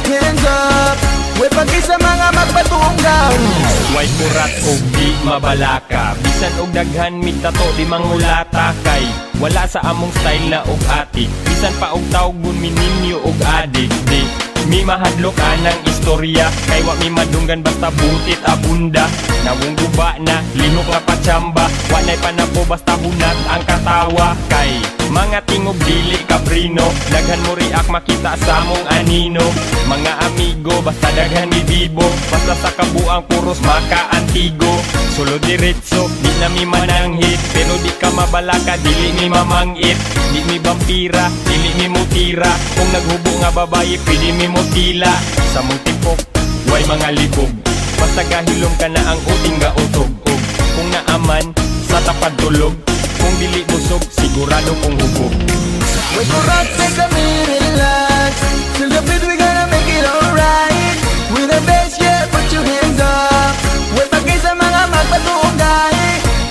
hands up. Way pagi sa mga magpatunggang. Way kurat og di mabalaka, bisan og daghan mitato di mangulata. Kay wala sa among style na og atik, bisan pa og tawgon mininyo og adik. Di mi mahadlok anang istorya, kay wa mi madunggan basta butit abunda. Nawong guba na, lihok nga patsamba, wanay panapo basta hunat ang katawa. Kay mga tingog dili kaprino, daghan mo riak makita sa mong anino. Mga amigo, basta daghan ni bibo, basta sa kabuang puros maka-antigo. Solo diretso, di na mi mananghit, pero di ka mabalaka, dili mi mamangit. Di mi vampira, dili mi mutira, kung naghubo nga babae, pwede mi mutila. Sa mong tipok, way mga likog, basta gahilom ka na ang uting ga utog-ug. Kung naaman, sa tapad tulog, kung dili busog, sigurado kong hubog. Wait for us, take a minute, relax. Till the beat, we gonna make it alright. With the bass, yeah, put your hands up. Wait pagi sa mga magpatungay.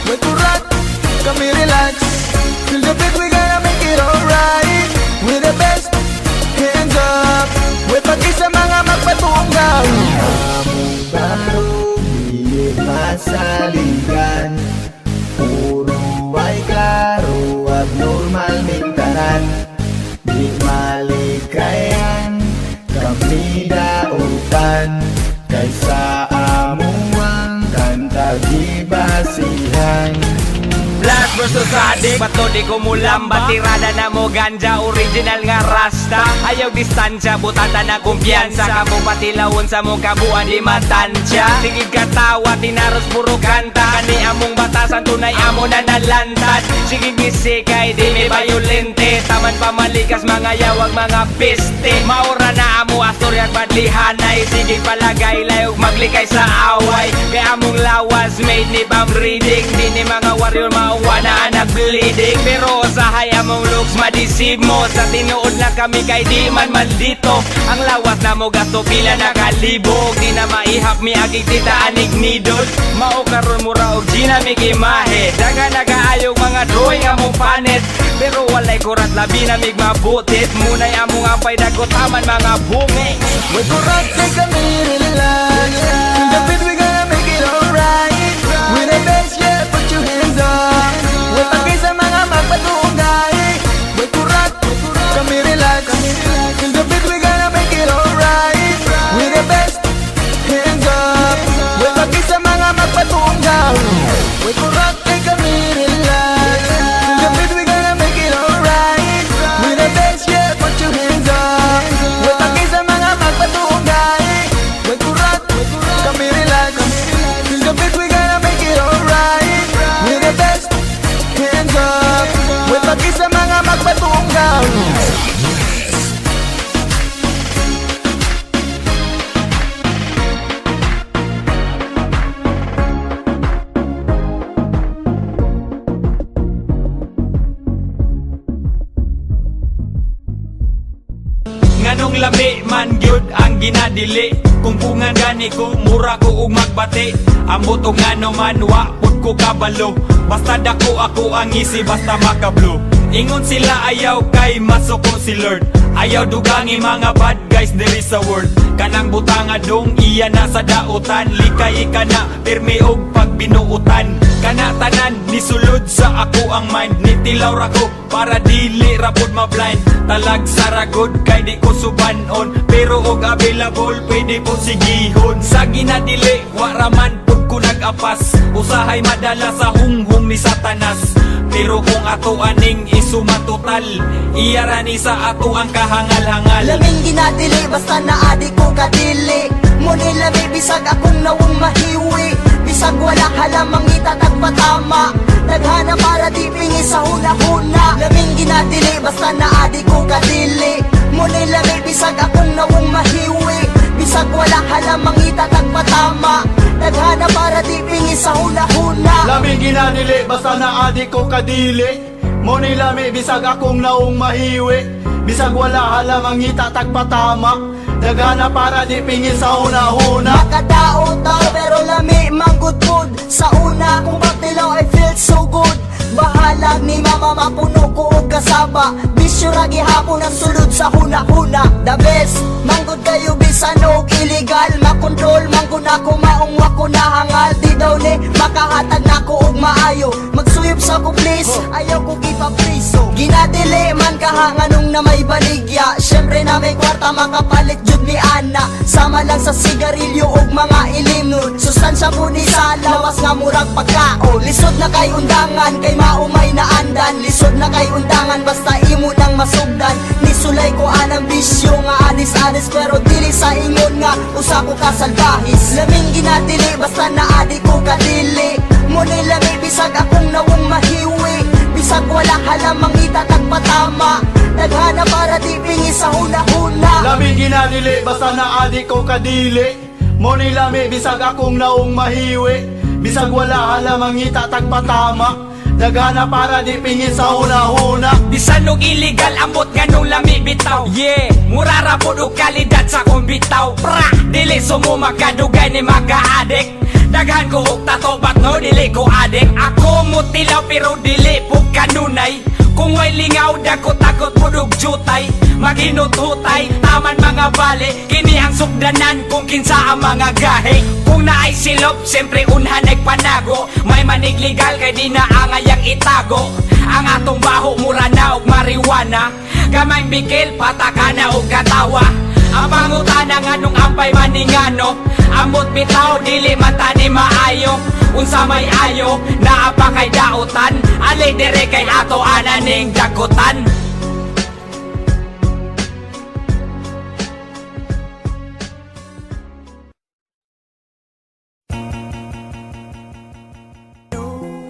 Wait for us, kami relax. Till the beat, we gonna make it alright. With the best, hands up. Wait pagi sa mga magpatungay. Among baro, di masaligan. Puro ay klaro, abnormal mintaran. Di malikayan, kami dautan. Kaysa amuang kanta di basihan. Blast versus adik, bato di ko mulamba. Tirada na mo ganja, original nga rasta. Ayaw distansya, butata na kumpiyansa. Kamo patilawon sa mong kabuan di matansya. Sigig katawa, tinaros puro kanta. Kani among batasan, tunay amo na nalantad. Sigig misikay, di may bayolente. Taman pamalikas, mga yawag, mga piste. Maura na amo, astorya at badlihanay. Sigig palagay, layog maglikay sa away. Kaya among lawas, made ni Bam Reading. Di ni mga warrior mauwana na bleeding. Pero sa haya mong looks madisib mo. Sa tinuod na kami kay di man maldito. Ang lawas na mo gasto pila na kalibog. Di na maihap mi agig tita anig nidol. Mao karon mo ra og ginamig imahe. Daga nagaayog mga drawing among panet. Pero walay kurat labi na mig mabutit. Munay among ampay dagotaman mga bungi. Wait for us, take a minute, relax. Till the beat, we gonna make it alright. With the bass, yeah, put your hands up. Wait pagi sa mga magpatungay. Wait for us, kami relax. Till the beat, we gonna make it alright. With the best, hands up. Wait pagi sa mga magpatungay. Wait for us, take a minute, relax. Till the beat, we gonna make it alright. With the bass, yeah, put your hands up. Wait pagi sa mga magpatungay. Wait for us, kami relax. Till the beat, we gonna make it alright. With the best, hands up. Wait pagi sa mga magpatungay. Nganong lami man gyud ang ginadili. Kung bungan gani ko, mura ko ug magbati. Ambot og ngano man wa pud ko kabalo. Basta dako ako ang isi, basta makablo. Ingon sila ayaw kay masuko si Lord. Ayaw dugangi mga bad guys diri sa world. Kanang butanga dong iya na sa dautan. Likay ka na pirmi og pagbinuutan. Kana tanan ni sulod sa ako ang mind. Nitilaw ra ko para dili ra pud ma-blind. Talag saragod kay di ko subanon. Pero og available pwede po sigihon. Sa ginadili wa ra man pud ko nag-apas. Usahay madala sa hunghong ni Satanas. Pero kung ato aning isumatotal, iyarani sa ato ang kahangal-hangal. Laming ginadili, basta naadi ko kadili. Ngunit lami, bisag akong nawong mahiwi. Bisag wala halamang itatag patama. Naghana para di pingi sa huna-huna. Laming ginadili, basta naadi ko kadili. Ngunit lami, bisag akong nawong mahiwi. Bisag wala halamang itatag patama. Naghana para di pingi sa huna-huna. Laming ginanili, basta naadi ko kadili. Muni lami, bisag akong naong mahiwi. Bisag wala halamang itatag patama. Dagana para di pingi sa una-una. Nakadaot pero lami manggudgud. Sa una kung pagtilaw I feel so good. Bahalag ni mama mapuno ko og kasaba. Bisyo ra gihapon ang sulod sa huna-huna. The best, manggod kayo bis makondol mangko nako maong wako nahangal di daw ni makahatag nako og maayo magsuyop sa ko please ayaw ko gipapriso ginadili man kaha nganong na may baligya syempre na may kwarta makapalit jud ni ana sama lang sa sigarilyo og mga ilimnon sustansya po ni sa lawas nga murag pagkaon lisod na kay undangan kay maumay na andan lisod na kay undangan basta imo nang masugdan nisulay ko anang bisyo nga anis-anis pero dili sa ingon nga usa ko kasalbahis laming ginadili basta naadi ko kadili mo nilami bisag akong nawong mahiwi bisag wala halamang itatag patama daghana para di pingi sa huna-huna Lami ginadili basta na adik ko kadili Mo nilami bisag akong naong mahiwi Bisag wala halamang itatag patama Daghana para di pingi sa huna-huna Bisan og illegal ambot nganong lami bitaw Yeah, murara pod og kalidad sa kong bitaw Pra, dili sumo makadugay ni maka-adik Daghan ko og tato but no dili ko adik Ako mo tilaw pero dili po kanunay Kung may lingaw dako takot pod og jutay Maghinut-hutay, taman mga bale Kini ang sugdanan kung kinsa ang mga gahe Kung naay silop, siyempre unhan nagpanago May manigligal kay di na angayang itago Ang atong baho mura na og marijuana Gamay bikil, patakana og katawa Ang pangutana nga nung ampay maningano Amot bitaw, dili mata ni maayo Unsa may ayo, naapa kay dautan Ali dire kay ato ananing dagutan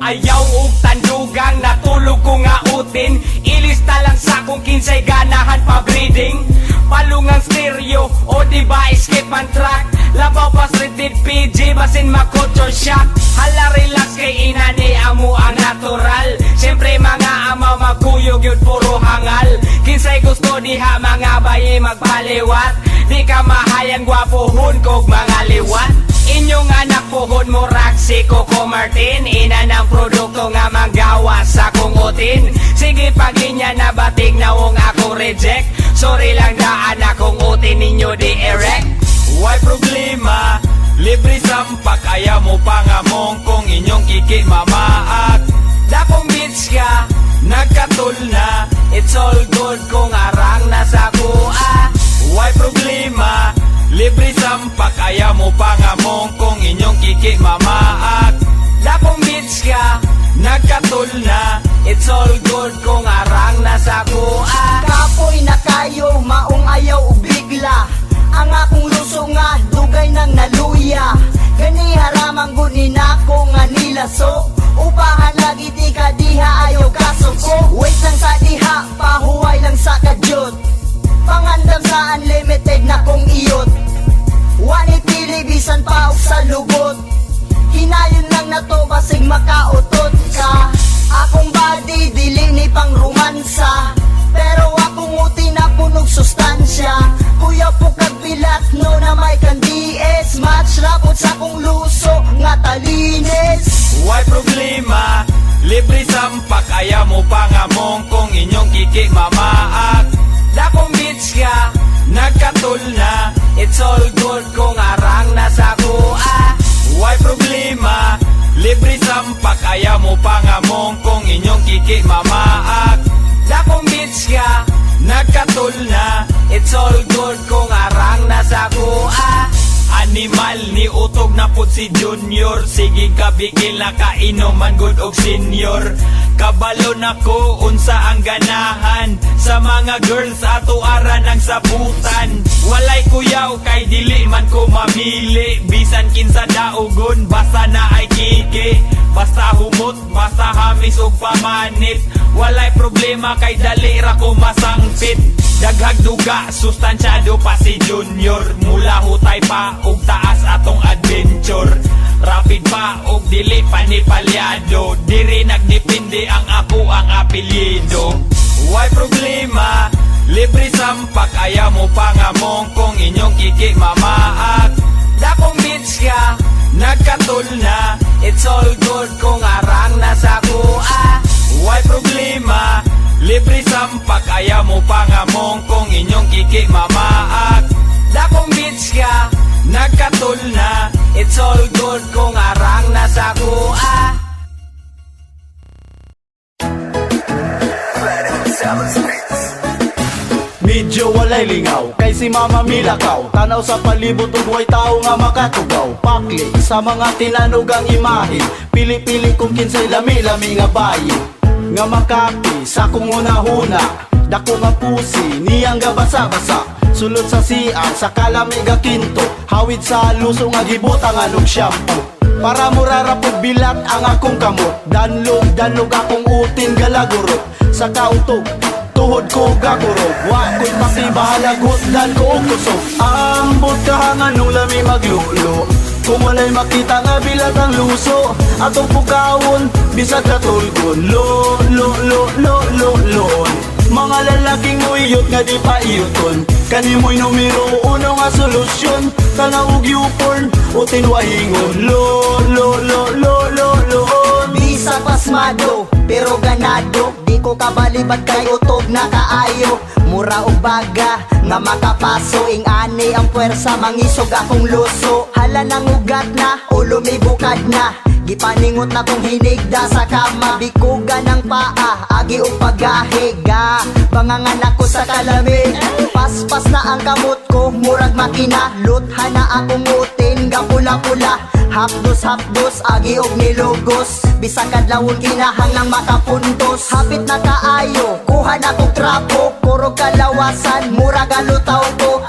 Ayaw og tandugang natulog ko nga utin Ilista lang sa kung kinsay ganahan pa breeding Palungang stereo o diba skip ang track Labaw pas rated PG basin makulture shock Hala relax kay inani amo ang natural Siyempre mga ama magkuyog yun puro hangal Kinsay gusto diha mga bayi magpaliwat Di ka mahayan gwapohon kog mga liwat Inyong anak pohon mo raksi Coco Martin Ina ng produkto nga manggawa sa kong utin Sige paglinya na batig na wong ako reject Sorry lang daan akong utin ninyo di erect Why problema? Libre sampak ayaw mo pangamong kung inyong kiki mamaak Dakong bitch ka, nagkatul na It's all good kung arang nasa kuha Why problema? Libre sampak ayaw mo pangamong kung inyong kiki mamaak Dakong bitch ka, nagkatul na It's all good kung arang nasa kuha Kapoy na kayo, maong ayaw ug bigla Ang akong luso nga, dugay nang naluya Gani haramang gunin ako nga nilaso Upahan lagi di ka diha ayaw kasuko Wait lang sa diha, pahuway lang sa kadyot Pangandam sa unlimited na kong iyot Wanit bisan pa og sa lugot Hinayon lang na to basig makautot ka Akong body dili ni pang romansa Pero akong uti na punog sustansya Kuya po kagbilat no na may kandies Match rapot sa kong luso nga talinis Why problema? Libre sampak ayaw mo pangamong kung inyong kiki mamaak Dakong bitch ka, nagkatul na It's all good kung arang nasa kuha Why problema? Libre sampak ayaw mo pangamong kung inyong kiki mamaak Dakong bitch ka, nagkatul na It's all good kung arang nasa kuha Animal ni utog na pud si Junior Sige kabigil na kainuman good og senior Kabalo na ko unsa ang ganahan Sa mga girls ato aran ang sabutan Walay kuyaw kay dili man ko mamili Bisan kinsa daugon basta na ay kiki Basta humot, basta hamis og pamanit Walay problema kay dali ra ko masangpit Daghag duga, sustansyado pa si Junior Mula hutay pa og taas atong adventure Rapid pa og dili panipalyado Diri nagdepende ang ako ang apelyido Why problema? Libre sampak ayaw mo pangamong kung inyong kiki mamaak Dakong bitch ka, nagkatul na It's all good kung arang nasa kuha Why problema? Libre sampak ayaw mo pangamong kung inyong kiki mamaak Dakong bitch ka, nagkatul Good kung arang nasa kuha. Medyo walay lingaw, kay si Mama Milakaw. Tanaw sa palibot ug way tao nga makatugaw. Pakli sa mga tinanugang imahe, pili-pili kung kinsay lami-lami nga bayi. Nga makapi sa kung una-huna, dako nga pusi, niyang ga basa-basa. Sulod sa siya, sa kalamiga kinto, hawid sa luso nga gibutang anong shampoo. Para murarapog bilat ang akong kamot, danlog akong utin galagurot. Sa kautog, tuhod ko gagurog, wako'y makibahalagot dan ko kusog. Ambot kahangan nung lami maglulo, kung walay makita nga bilat ang luso. Atong pukawon, bisag katulgon, lo-lo-lo-lo-lo-lon. Mga lalaking muiyot nga di pa iyoton, kanimoy numero uno nga solusyon. Tanawag yuporn, utin wahingon, lo-lo-lo-lo-lo-lon. Bisa pasmado, pero ganado. Di ko kabalibad kay utog na kaayo. Mura o baga, nga makapaso. Ing ani ang puwersa, mangisog akong luso. Hala nang ugat na, o lumibukad na. Gipaningot na kong hinigda sa kama. Bikuga ng paa, agi o paggahiga. Panganganak ko sa kalamig, paspas na ang kamot ko, murag makina. Lutha na akong utin, gapula-pula. Hapdos, agi og nilugos. Bisag kadlawon kinahanglang makapuntos. Hapit na kaayo, kuha na kong trapo. Kurog kalawasan, murag alutaw ko.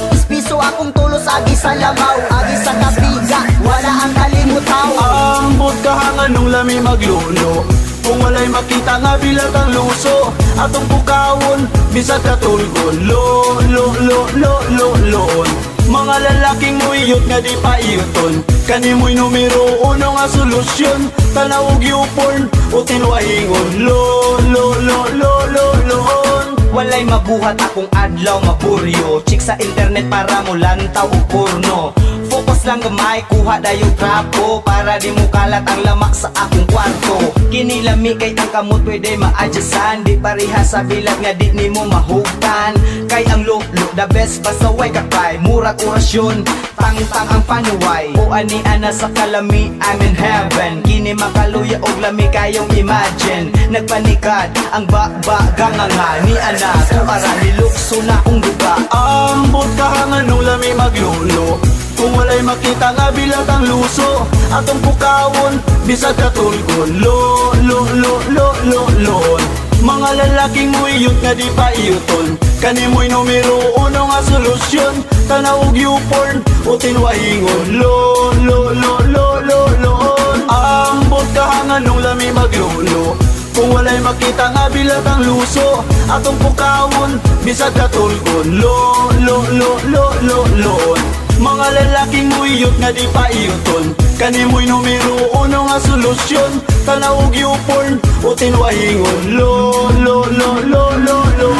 Ispiso akong tulos, agi sa lamaw. Agi sa kabiga, wala ang kalimutaw. Ambot kahangan nung lami maglulo, kung walay makita nga bilat ang luso. Atong pukawon, bisag katulgon, lo-lo-lo-lo-lo-lon. Mga lalaking muiyot nga di pa iyoton, kanimoy numero uno nga solusyon. Tanawag yuporn, utin wahingon, lo-lo-lo-lo-lo-lon. Walay mabuhat akong adlaw maburyo, chik sa internet para mo lantaw o porno. Focus lang gamay, kuha dayong trapo, para di mo kalat ang lamak sa akong kwarto. Kinilami kay ang kamot pwede maadyasan, di pareha sa bilat nga di ni mo mahugtan. Kay ang look, the best basta way kakay, murag orasyon, tang-tang ang panuway. O ani ana sa kalami, I'm in heaven. Kini makaluya og lami kayong imagine. Nagpanikad ang ba-ba-ganga ni ana, kuara ni lukso na kong duga. Ambot kahangan nung lami maglulo, kung walay makita nga bilat ang luso. Atong pukawon, bisag katulgon, lo-lo-lo-lo-lo-lon. Mga lalaking muiyot nga di pa iyoton, kanimoy numero uno nga solusyon. Tanawag yuporn, utin wahingon, lo-lo-lo-lo-lo-lon. Ambot kahangan nung lami maglulo, kung walay makita nga bilat ang luso. Atong pukawon, bisag katulgon, lo-lo-lo-lo-lo-lon. Mga lalaking muiyot nga di pa iyoton, kanimoy numero uno nga solusyon. Tanawag yuporn, utin wahingon, lo-lo-lo-lo-lo-lon.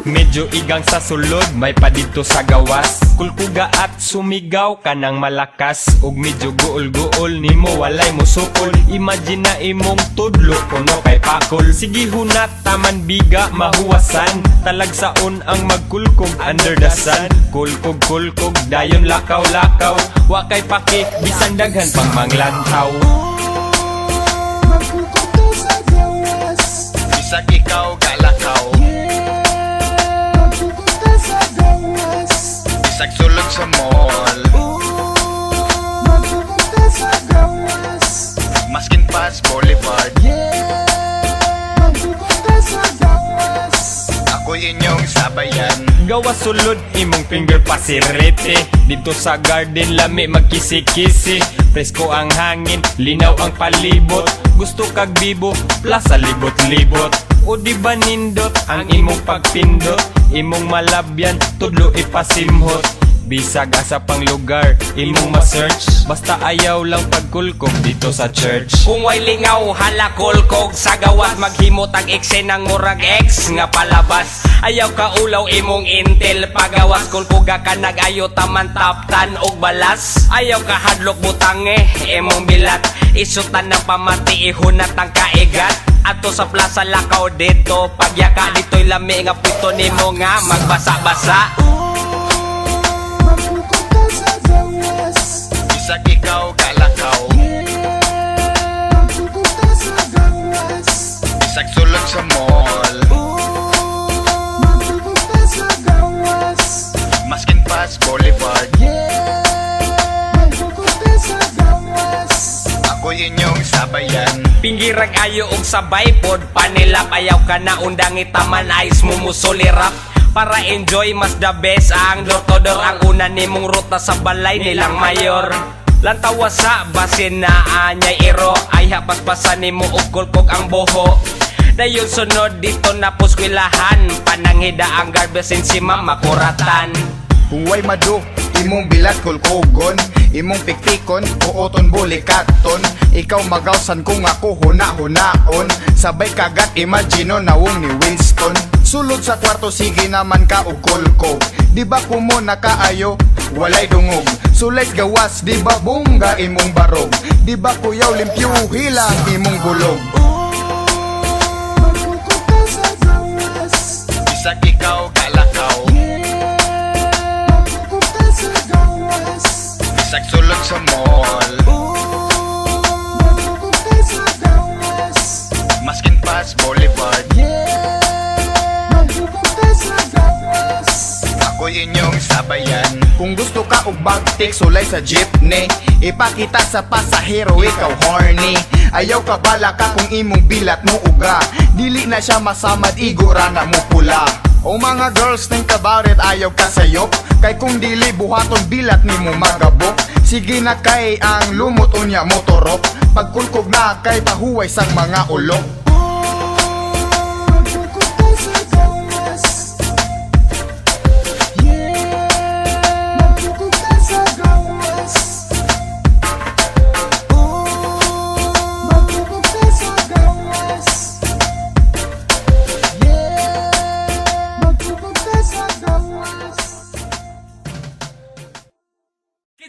Medyo igang sa sulod, may pa dito sa gawas. Kulkuga at sumigaw ka ng malakas, ug medyo guol-guol nimo walay mo sukol. Imagine na imong tudlo kuno kay pakol. Sige hunat taman biga mahuwasan, talagsaon ang magkulkog under the sun. Kulkog dayon lakaw-lakaw, wa kay paki bisan daghan pang manglantaw. Bisag ikaw galakaw, bisag sulod sa mall, Maskin Pass Boulevard. Ako'y inyong sabayan. Gawa sulod imong finger pasirete, dito sa garden lami magkisi-kisi. Presko ang hangin, linaw ang palibot. Gusto kag bibo, plaza libot-libot. O di ba nindot ang imong pagpindot, imong malabyan, tudlo ipasimhot. Bisag asa pang lugar, imong ma-search. Basta ayaw lang pagkulkog dito sa church. Kung way lingaw, hala kulkog sa gawas. Maghimot ang eksenang murag ex nga palabas. Ayaw ka ulaw imong intel pagawas. Kulkuga ka nag-ayo taman taptan og balas. Ayaw ka hadlok butange, imong bilat. Isutan ng pamati, ihunat ang kaigat. Ato sa plaza lakaw dito. Pagyaka dito'y lami nga puto nimo nga magbasa-basa. Bisag ikaw kalakaw, bisag sulod sa mall, Maskin Pass Boulevard. Ako inyong sabayan. Pinggirag ayo og sabay pod panilap. Ayaw ka na undang itaman ice mumusulirap. Para enjoy mas the best ang door-to-door. Ang una nimong ruta sa balay nilang mayor. Lantawa sa basin na anyay iro. Ay hapaspasan nimo og kulkog ang buho. Dayon sunod dito na puskwilahan. Pananghida ang garbage si mama kuratan. Kung way madu, imong bilat kulkogon, imong piktikon, uoton bulikaton. Ikaw magawsan kung ako huna-hunaon. Sabay kagat imagino nawong ni Winston. Sulod sa kwarto sige naman ka og kulkog. Di ba kumo nakaayo, walay dungog. Sulit gawas, di ba bungga imong barog. Di ba kuyaw limpyo hilang imong gulog. Bisag ikaw kalakaw, bisag sulod sa mall, Maskin Pass Boulevard. Ako inyong sabayan. Kung gusto ka og bagtik, sulay sa jeepney. Ipakita sa pasahero, ikaw horny. Ayaw ka bala ka kung imong bilat mo uga. Dili na siya masamad, igura na mo pula. O mga girls, think about it, ayaw ka sayop. Kay kung dili buhaton bilat ni mo magabok. Sige na kay ang lumot unya motorok. Pagkulkog na kay pahuway sang mga ulok.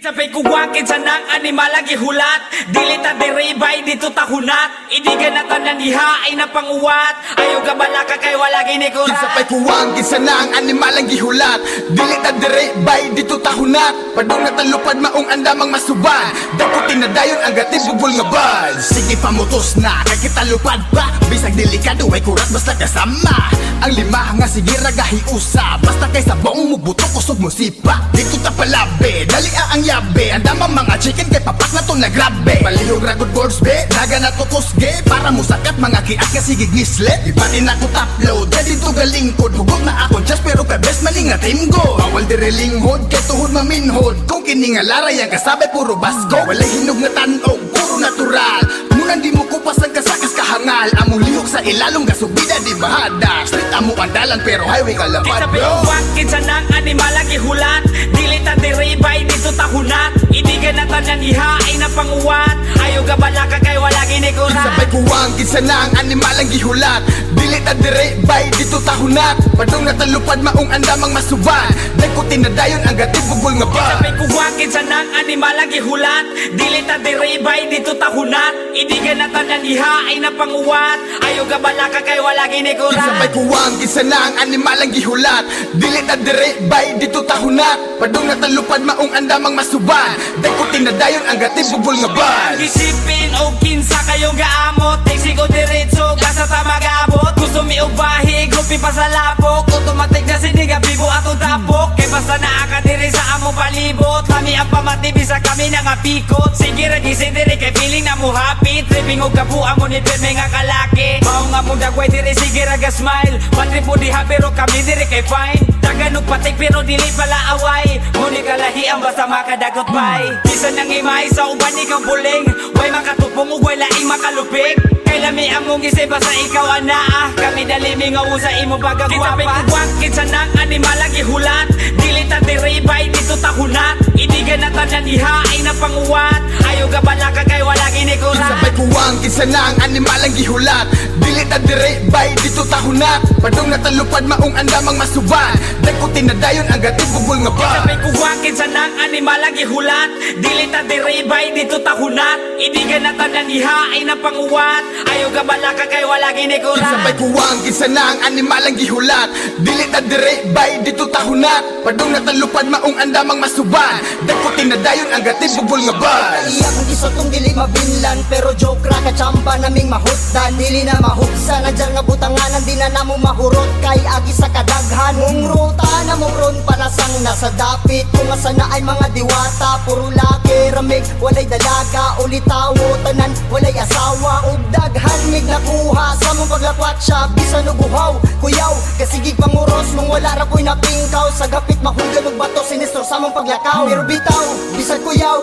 Sabay kuwakit sa nang animal ang ihulat. Dili ta diribay dito tahunat. Idigan na tanan ihaay na panguwat. Ayaw ka balaka kay wala ginikurat. Sapay kuwang kinsa na ang animal ang gihulat. Dili ta dire bay dito tahunat. Padung na talupad maong andamang masuban. Dakutin na dayon ang gatib bubol nga bal. Sige pamutos na kay kita lupad pa. Bisag delikado ay kurat basta kasama. Ang lima nga sige ragahi usa. Basta kay sabong mo butok kusog mo sipa. Dito ta palabe dali ang yabe. Andamang mga chicken kay papak na to na grabe. Palihog ragod boards be daga na to kusge. Para mo sakat mga kiat ka sige gisle. Iba din ako upload kay dito galingkod. Hugot na ako just pero kay best maning nga team go. Bawal dire linghod kay tuhod maminhod. Kung kini nga laray ang kasabay puro basko. Walay hinog nga tanog puro natural. Munan di mo kupas ang kasakas kahangal. Among lihok sa ilalong gasubida di bahada. Street amo andalan pero highway kalapad Sabay bro. kuwakit sa nang animal ang ihulat. Dili ta diribay dito tahunat. Idigan na tanan ihaay na panguwat. Ayaw ka balaka kay wala ginikurat. Sabay kuwang kinsa na ang animal ang gihulat. Dili ta dire bay dito tahunat. Padung na talupad maong andamang masuban. Dagkutin na dayon ang gatib bugol nga ba. Sabay kuwakit sa nang animal ang ihulat. Dili ta diribay dito tahunat. Idigan na tanan ihaay na panguwat. Ayaw ka balaka kay wala ginikurat. Sabay kuwang kinsa na ang animal ang gihulat. Dili ta dire bay dito tahunat. Padung na talupad maong andamang masuban. Dagkutin na dayon ang gatib bugol nga ba. Isipin o kinsa kayong gaamot. Teksi ko diretso gasa ta mag-abot. Gusto mi og bahi grupi pa sa lapok. Automatic na siniga bibo atong tapok. Kay basta naa ka diri sa among palibot. Kami ang pamati bisa kami na nga pikot. Sige ragising diri kay feeling na mo happy. Tripping og kabuang mo ni pirme nga kalaki. Mao nga mong dagway diri sige raga smile. Patri po diha pero kami diri kay fine. Dagan og patik pero dili pala away. Muni kalahi ang basta makadagot bay. Bisan nang imay sa uban ikaw buling. Way makatupong ug way laing makalupik. Kay lami ang among isip basta ikaw ana. Kami dali mingaw sa imo pagkagwapa. Kita pa'y kuwakit sa nang animal lagi hulat. Dili ta diribay dito tahunat. Idigan na tanan ihain na panguwat. Ayaw ka bala ka kay wala ginikurat. Sabay kuwang kinsa na ang animal ang gihulat. Dili ta dire bay dito tahunat. Padung natalupad maong andamang masuban. Dakutin na dayon ang gatibugol nga ba. Sabay kuwakit sa nang animal lagi hulat. Dili ta diribay dito tahunat. Idigan na tanan ihain na panguwat. Ayaw ka bala ka kay wala ginikurat. Sabay kuwang kinsa na ang animal ang gihulat. Dili ta dire bay dito tahunat. Padung natalupad maong andamang masuban. Dakutin na dayon ang gatibugol nga ba. Iya kung isotong dili mabinlan, pero joke ra kachamba naming mahutdan. Dili na mahuksa, nadyan nga butanganan, di na namo mahurot. Kay agi sa kadaghan, mong ruta na mong ron panasang nasa dapit. Kung asa na ay mga diwata, puro laki, ramig, walay dalaga, ulitawo, tanan, walay asawa. Ug daghan mig nakuha, sa mong paglakwat siya, bisan og uhaw, kuyaw, kasigig panguros, mong wala ra ko'y napingkaw. Sa gapit mahugan og bato, sinistro sa mong paglakaw. Pero bitaw, bisan kuyaw,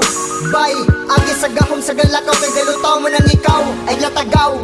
bay, agi sa gahom sa galakaw, kay galutaw mo nang ikaw, ay latagaw.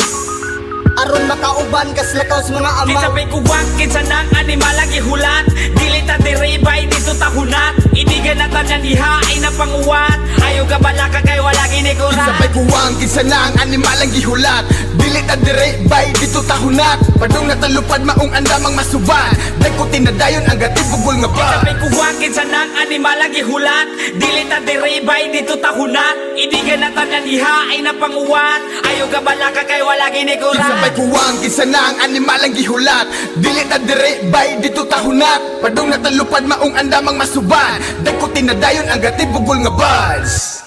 Aron makauban kas lakaw sa mga ama. Kita pa'y kuwakit sa nang animal lagi hulat. Dili ta diribay dito tahunat. Idigan na tanan ihain na panguwat. Ayaw ka bala ka kay wala ginikurat. Sabay kuwang kinsa na ang animal ang gihulat. Dili ta dire bay dito tahunat. Padung natalupad maong andamang masuban. Dakutin na dayon ang gatibugol nga ba. Sabay kuwakit sa nang animal lagi hulat. Dili ta diribay dito tahunat. Idigan na tanan ihain na panguwat. Ayaw ka bala ka kay wala ginikurat. Sabay kuwang kinsa na ang animal ang gihulat. Dili ta dire bay dito tahunat. Padung natalupad maong andamang masuban. Dakutin na dayon ang gatibugol nga buzz.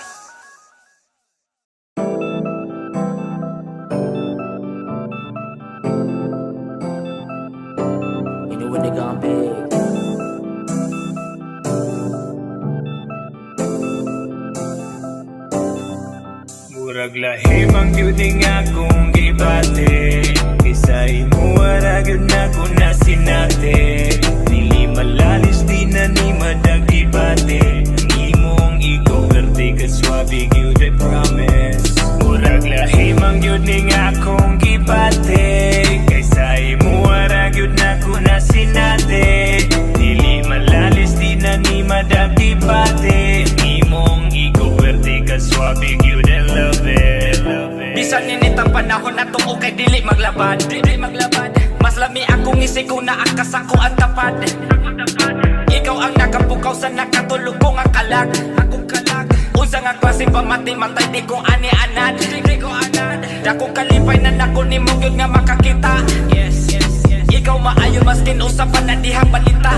Murag lahim ang beauty nga kung gibate. Kaysa imo aragyod na ko na sinate. Dili malalis di na ni madagibate. Ang imong ikaw verte ka swabe gyud I promise. Murag lahim ang beauty nga kung gibate. Kaysa imo aragyod na ko na sinate. Dili malalis di na ni madagibate. Ang imong ikaw verte ka swabe gyud I love it. Bisan ninit ang panahon na tuo kay dili maglabad. Dili maglabad. Mas lami akong isig kung naakas ako ang tapad. Ikaw ang nakapukaw sa nakatulog kong ang kalag. Akong kalag. Unsa nga klaseng pamatay-matay di ko ani anad. Di ko anad. Dakong kalipay na nako ni mo gyud nga makakita. Yes, yes, yes. Ikaw maayon maskin usapan na dihang balita.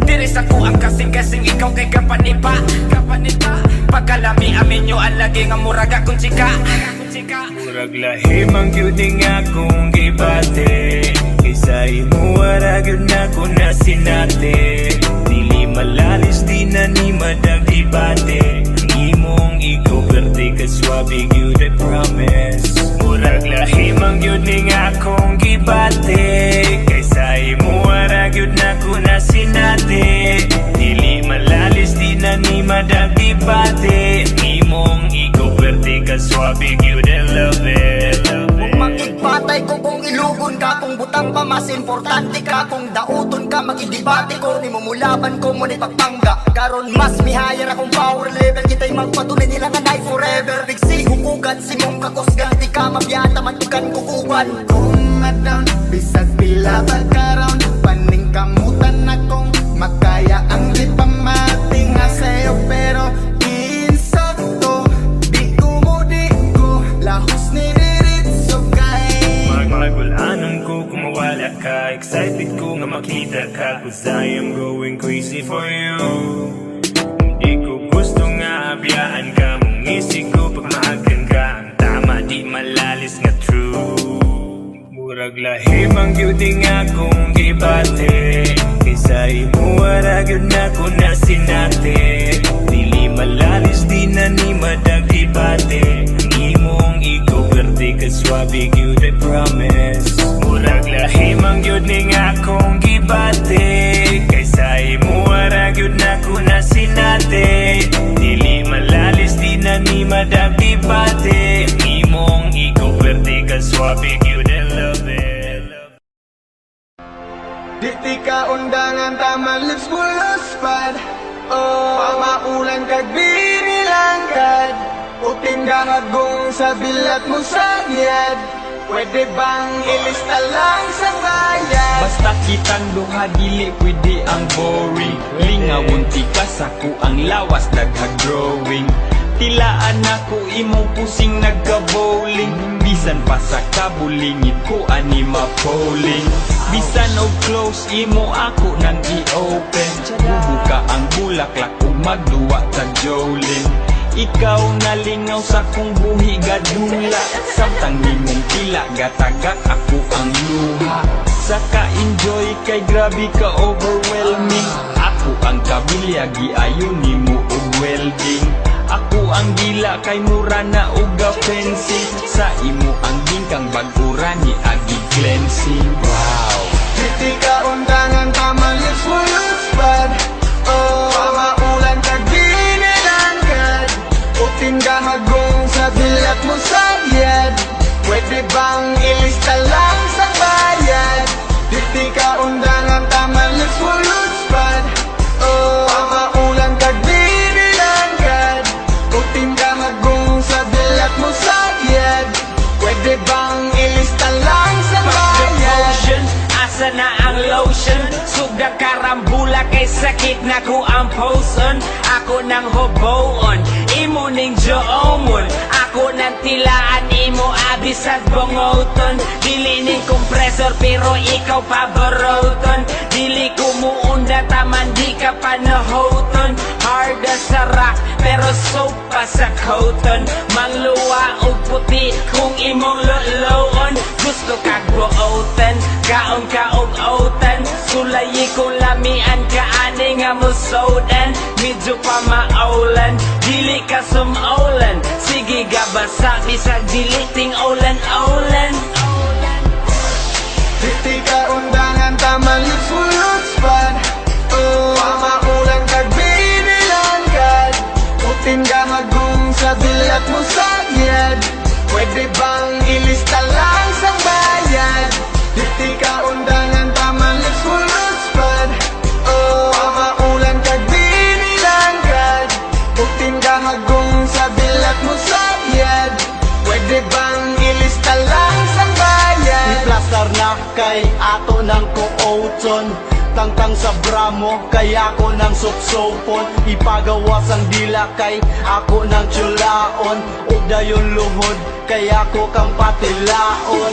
Diri sa ko ang kasing-kasing ikaw kay kapanipa. Kapanipa. Pagkalami amin nyo ang lagi nga murag akong chika. Murag lahim ang beauty nga kung gibate. Kaysa imo aragyod na ko na sinate. Dili malalis di na ni madagibate. Ang imong ikaw verte ka swabe gyud I promise. Murag lahim ang beauty nga kung gibate. Kaysa imo aragyod na ko na sinate. Dili malalis di na ni madagibate. Ang imong ikaw verte ka swabe gyud I love it. Kung makikpatay ko, kung ilugon ka, kung butang pa mas importante ka, kung dauton ka, magidibate ko, ni mumulaban ko mo ni pagpangga. Karon mas mihayar akong power level, kita'y magpatunay nila nga na'y forever. Bigsi hukugan, si mong kakusgan, di ka mabiyata, matukan kukuban. Kung madam, bisag pila pagkaroon. Paning kamutan akong makaya ang di pamati nga sa'yo. Pero insakto, di ko lahos ni diritso kay. Magulanon ko kung mawala ka. Excited ko nga makita ka, cause I am going crazy for you. Hindi ko gusto nga abiyaan ka. Mong isig ko pag maagan ka. Ang tama di malalis nga true. Murag lahim ang beauty nga kung gibate. Kaysa imo aragyod na ko na sinate. Dili malalis di na ni madagibate. Ang imong ikaw verte ka swabe gyud I promise. Murag lahim ang beauty nga kung gibate. Kaysa imo aragyod na ko na sinate. Dili malalis di na ni madagibate. Ang imong ikaw verte ka swabe I pick you, then love it. Di ka undangan taman lips bulos pad Oh, pamaulan kag binilangkad Uting gahagong sa bilat mo sagyad Pwede bang ilista lang sa bayan? Basta kitang duha dili pwede ang boring. Lingawon ti ka sa ku ang lawas dagha-growing. Tilaan ako imo pusing nagka-bowling. Bisan pa sa kabulingit ko ani ma-polling. Bisan og close imo ako nang i-open. Bubuka ang bulaklak ug magduwa sa Jolin. Ikaw nalingaw sa kong buhi gadula. Samtang nimong tila gatagak ako ang luha. Saka enjoy kay grabe ka overwhelming. Ako ang kabilyagi ayon nimo og welding. Ako ang gila kay mura na og fencing. Sa imo ang gingkang bagura ni agi cleansing. Wow. Di ka undangan taman lips bulos pad Oh, pamaulan kag binilangkad Uting gahagong sa bilat mo sagyad Pwede bang ilista lang sa bayan? Di ka undangan taman lips bulos pad Oh, pamaulan kag binilangkad Uting gahagong sa bilat mo sagyad Pwede bang ilista lang sa bayan? Ocean, asa na ang lotion? Sugda karambula kay sakit na ko ang poson. Ako nang hoboon, imo ning joomon. Ako nang tilaan, imo abis at bongoton. Dili ning kompresor pero ikaw paboruton. Dili ko muunda taman di ka panahoton. Hard as sa rock pero soap pa sa cotton. Mangluwa og puti kung imong loloon. Gusto kag buotan, kaon ka og otan. Sulayi kung lamian ka ani nga musodan. Medyo pa maulan, dili ka sumaulan. Sige gabasa bisag dili ting ulan-ulan. Di ka undangan taman lips bulos pad Oh, pamaulan kag binilangkad Uting gahagong sa bilat mo sagyad Pwede bang ilista lang sa bayan? Di ka undangan taman lips bulos pad Oh, pamaulan kag binilangkad Uting gahagong sa bilat mo sagyad Pwede bang ilista lang sa bayan? Iplastar na kay ato ng kuotson Tangtang sa bramo kay ako ng suksopon Ipagawas ang dila kay ako ng tsulaon Ug dayon luhod kay ako kang patilaon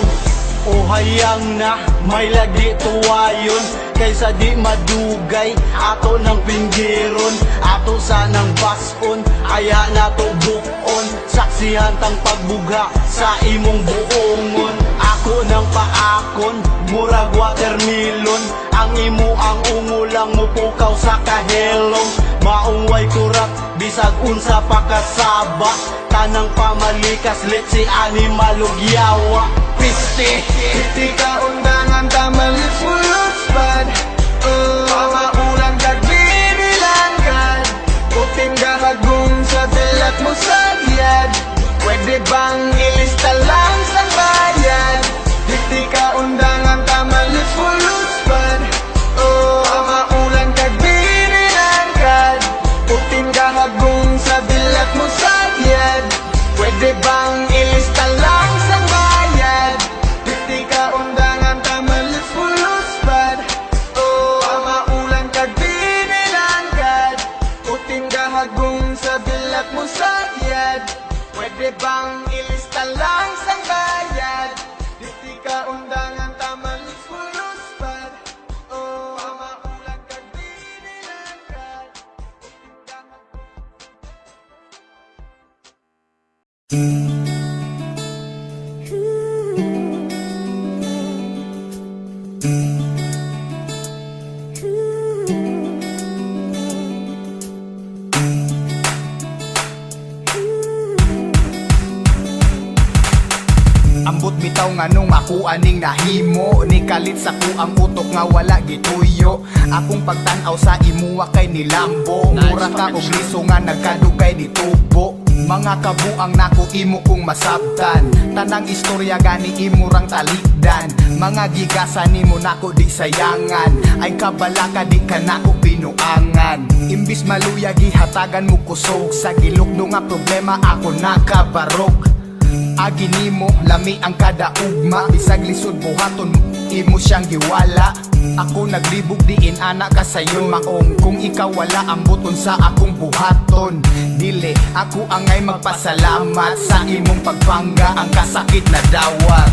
O hayang na may lagi tuwayon Kaysa di madugay ato ng pinggiron Ato sanang bason aya na to bukon Saksihan tang pagbuga sa imong buongon Ako ng paakon murag watermelon Ang imo ang ungulang mupukaw sa kahelong Maungway kurat bisag unsa pa kasaba Tanang pamalikas let's animal ug yawa Piste Di ka undangan taman lips bulos pad Oh, pamaulan kag binilangkad Uting gahagong sa bilat mo sagyad Pwede bang ilista lang sa bayan? Di ka undangan taman lips bulos pad Oh, pamaulan kag binilangkad Uting gahagong sa bilat mo sagyad Pwede bang ilista lang sa bayan? Di ka undangan taman lips bulos pad Oh, pamaulan kag binilangkad Uting gahagong sa bilat mo sagyad Pwede bang ilista lang sa bayan? Di ka undangan taman lips bulos pad Oh, pamaulan kag binilangkad Uting gahagong Ambot bitaw nga nung ako aning nahimo Ni kalit sa ku ang utok nga wala gituyo Akong pagtanaw sa imuwa kay nilambo Mura ka og liso nga nagkadugay ni tubo Mga kabuang nako imo kong masabtan, tanang istorya gani imo rang talikdan. Mga gigasan nimo nako di sayangan, ay kabalaka di ka nako binuangan. Imbis maluya gihatagan mo kusog, sa gilukdo nga problema ako nakabarog. Agi nimo lami ang kada ugma, bisag lisod buhaton imo siyang giwala. Ako naglibog diin anak ka sayon maong, kung ikaw wala ang buton sa akong buhaton. Dili ako angay magpasalamat sa imong pagbangga ang kasakit na dawat.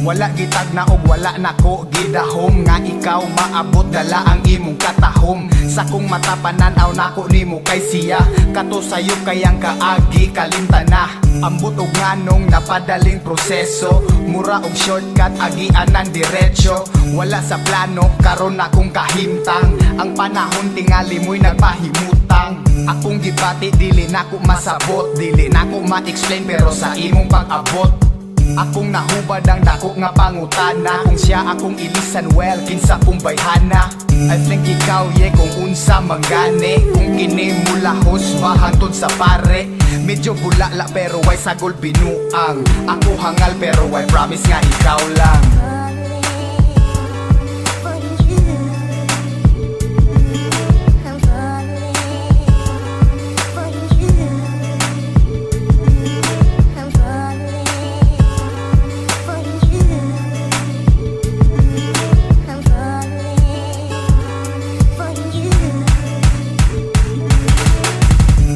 Wala gitag na og wala nako gidahom, nga ikaw maabot dala ang imong katahom. Sa kong mata pananaw nako nimo kay siya, kato sayo kayang kaagi kalintana. Ambot og nganong napadaling proseso, mura og shortcut agian ng diretso. Wala sa plano karon akong kahimtang, ang panahon tingali mo'y nagpahimutang. Akong gibati dili nako masabot, dili nako ma-explain pero sa imong pag-abot. Akong nahubad ang dako nga pangutana, kung siya akong ilisan well kinsa kong bayhana. I think ikaw ye kung unsa mangani, kung kini mulahos bahantod sa pare. Medyo bulala pero way sagol binuang, ako hangal pero way promise nga ikaw lang.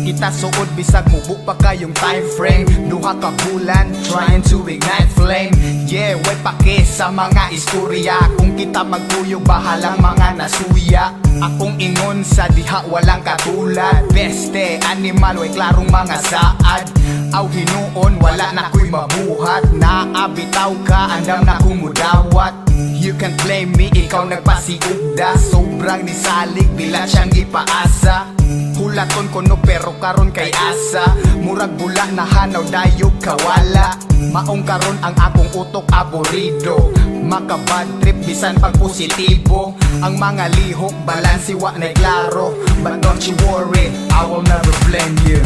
Kita suod bisag mubo pa kayong time frame, duha ka bulan trying to ignite flame. Yeah, way pake sa mga istorya, kung kita magkuyog bahalang mga nasuya. Akong ingon sa diha walang katulad, beste animal way klarong mga saad. Aw hinuon wala na ko'y mabuhat, naabitaw ka andam na kumudawat. You can blame me, ikaw nagpasiugda, sobrang nisalig bila siyang ipaasa. Hulaton ko no pero karon kay asa, murag bula na hanaw dayog kawala. Maong karon ang akong utok aborido, makabad trip bisan pag positibo. Ang mga lihok balansi wa na klaro, but don't you worry, I will never blame you.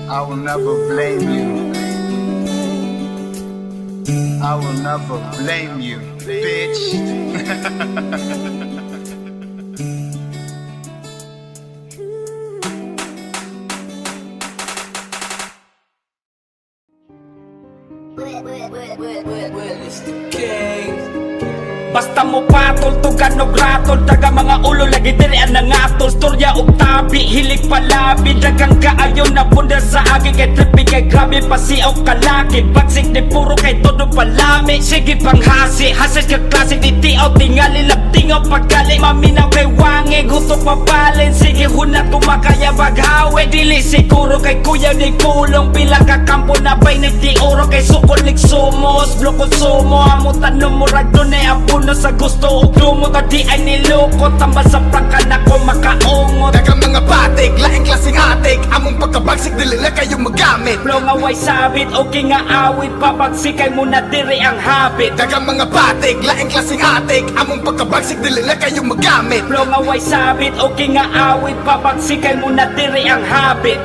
I will never blame you. I will never blame you, bitch. Basta mo patol, tugan o gratol, taga mga ulo lagi dirian na ngatol. Storya og tabi, hilig palabi, dagang kaayo na bunda sa agi. Kay trippy kay grabe, pasiaw kalaki, bagsik di puro kay todo palami. Sige panghasi, hasit ka klase, di tiaw tingali, labtingaw paggali. Maminaw kay wangi, gutok mapalin, sige hunat kumakaya baghawe. Dili siguro kay kuya ni kulong, pila ka kampo na bay nagdi oro. Kay sukulik sumos, blokot sumo, amutan numurag doon ay apuno sa gusto og lumo. Tadi ay nilukot, tambal sa prangka na ko makaungot. Dagang mga batik, laing klaseng atik, among pagkabagsik dili na kayo magamit. Flow nga way sabit, okay nga awit, papagsikay mo na diri ang habit. Dagang mga batik, laing klaseng atik, among pagkabagsik dili na kayo magamit. Flow nga way sabit, okay nga awit, papagsikay mo na diri ang habit.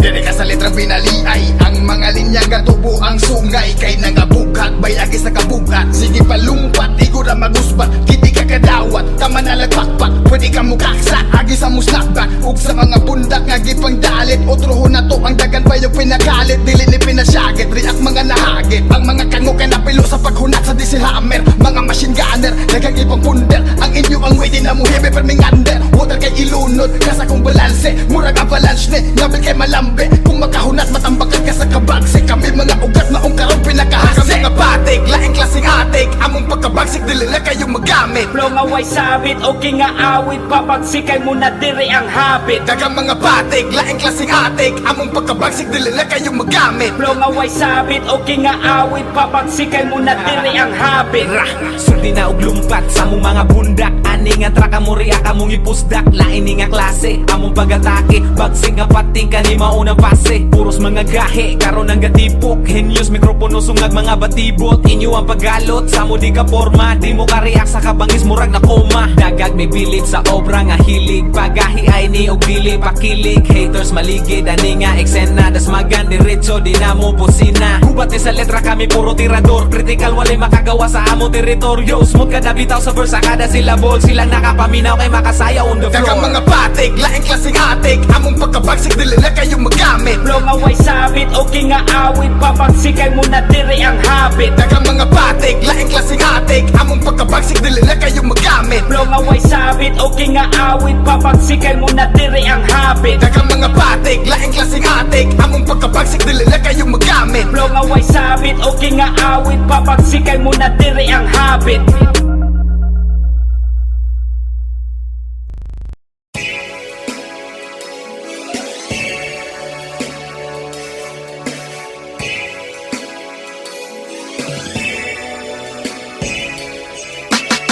Dili ka sa letrang binaliay, ang mga linya nga tubo ang sungay. Kay nangabughat, bayagi sa kabugat, sige palumpat, di ko na magusbat. Kiti ka kadawat, tama na lagpakpak, pwede ka mukaksa, agi sa musnakbat. Ug sa mga bundak nga gipang dalit, otroho na to ang dagan ba yung pinagalit. Dili ni pinasyagit, react mga nahagit. Ang mga kango ka napilo sa paghunat sa dieselhammer, mga machine gunner, dagang ipang punder. Ang inyo ang way din na mo hebe per mingander. Water kay ilunod, kasa kong balanse, murag avalanche ne, ngabil kay malambe. Kung makahunat matambakan ka sa kabagse, kami mga ugat maong karong pinakahase. Dagang mga batik, laing klaseng atik, among pagkabagsik dili na kayo magamit. Flow nga way sabit, okay nga awit, papagsikay mo na diri ang habit. Dagang mga batik, laing klaseng atik, among pagkabagsik dili na kayo magamit. Flow nga way sabit, okay nga awit, papagsikay mo na diri ang habit. Sulti na og lumpat sa mong mga bundak. Ani nga traka mo riya ka mong ipusdak. Lain ni nga klase, among pag-atake. Bagsing nga pating ka ni maunang pase. Puros mga gahe, karon ang gatipok. Henyos, mikropono, sungag mga batibot. Inyo ang paggalot, sa mo di ka forma. Di mo ka react sa kabangis, murag na koma. Dagag may bilit sa obra nga hilig. Pagahi ay ni og dili pakilig. Haters maligid, ani nga eksena. Das magan diretso, di na mo busina. Gubat ni sa letra kami puro tirador. Critical walay makagawa sa amo teritoryo. Smooth kada bitaw sa verse, kada silabol. Silang nakapaminaw kay makasaya on the floor. Dagang mga batik, laing klaseng atik, among pagkabagsik dili na kayo magamit. Flow nga way sabit, okay nga awit, papagsikay mo na diri ang habit. Dagang mga batik, laing klaseng atik, among pagkabagsik dili na kayo magamit. Flow nga way sabit, okay nga awit, papagsikay mo na diri ang habit. Dagang mga batik, laing klaseng atik, among pagkabagsik dili na kayo magamit. Flow nga way sabit, okay nga awit, papagsikay mo na diri ang habit.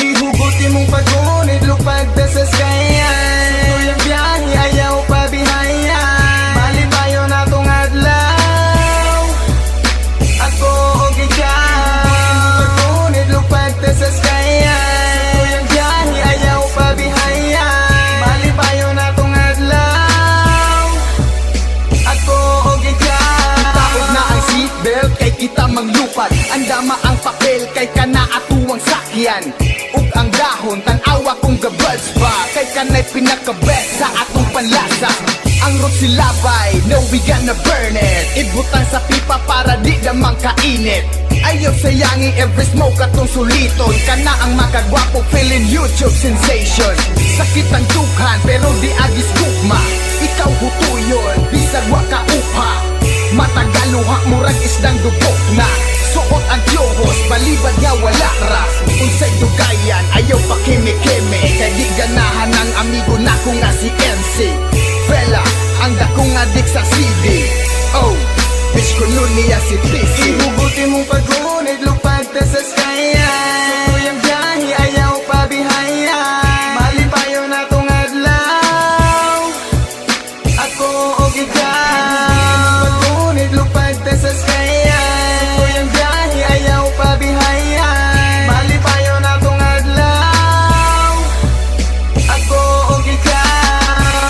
Ihuguti mong pagunit, lupag ta sa skayan. Tuyang biyahe, ayaw pa bihayan. Malipayo na tong adlaw, ako og ikaw. Pagunit, lupag ta sa skayan. Tuyang biyahe, ayaw pa bihayan. Malipayo na tong adlaw, ako og ikaw. Takot na ang seatbelt, kay kita manglupad. Andama ang papel, kay kana atuwang sakyan. Ug ang dahon, tanawa kong gabuds pa. Kay kanay pinakabest sa atong panlasa. Ang rot silabay, no we gonna burn it. Ibutang sa pipa para di damang kainit. Ayaw sayangi every smoke atong suliton. Kana ang makagwapo feeling YouTube sensation. Sakit ang dughan pero di agis kugma. Ikaw hutuyon, bisag wa ka upha. Matagaluha murag isdang dubok na. Suot ang tiyobos, balibad nga wala ras. Unsay dugayan, ayaw pa keme-keme. Kay di ganahan ng amigo na ko nga si MC. Fela, ang dakong adik sa CD. Oh, bitch ko nun niya si PC. Ihuguti mong pagunit, lupag ta sa skayan. Tuyang biyahe, ayaw pa bihayan. Malipayo na tong adlaw, ako og ikaw. Pagunit, lupag ta sa skayan. Tuyang biyahe, ayaw pa bihayan. Malipayo na tong adlaw, ako og ikaw.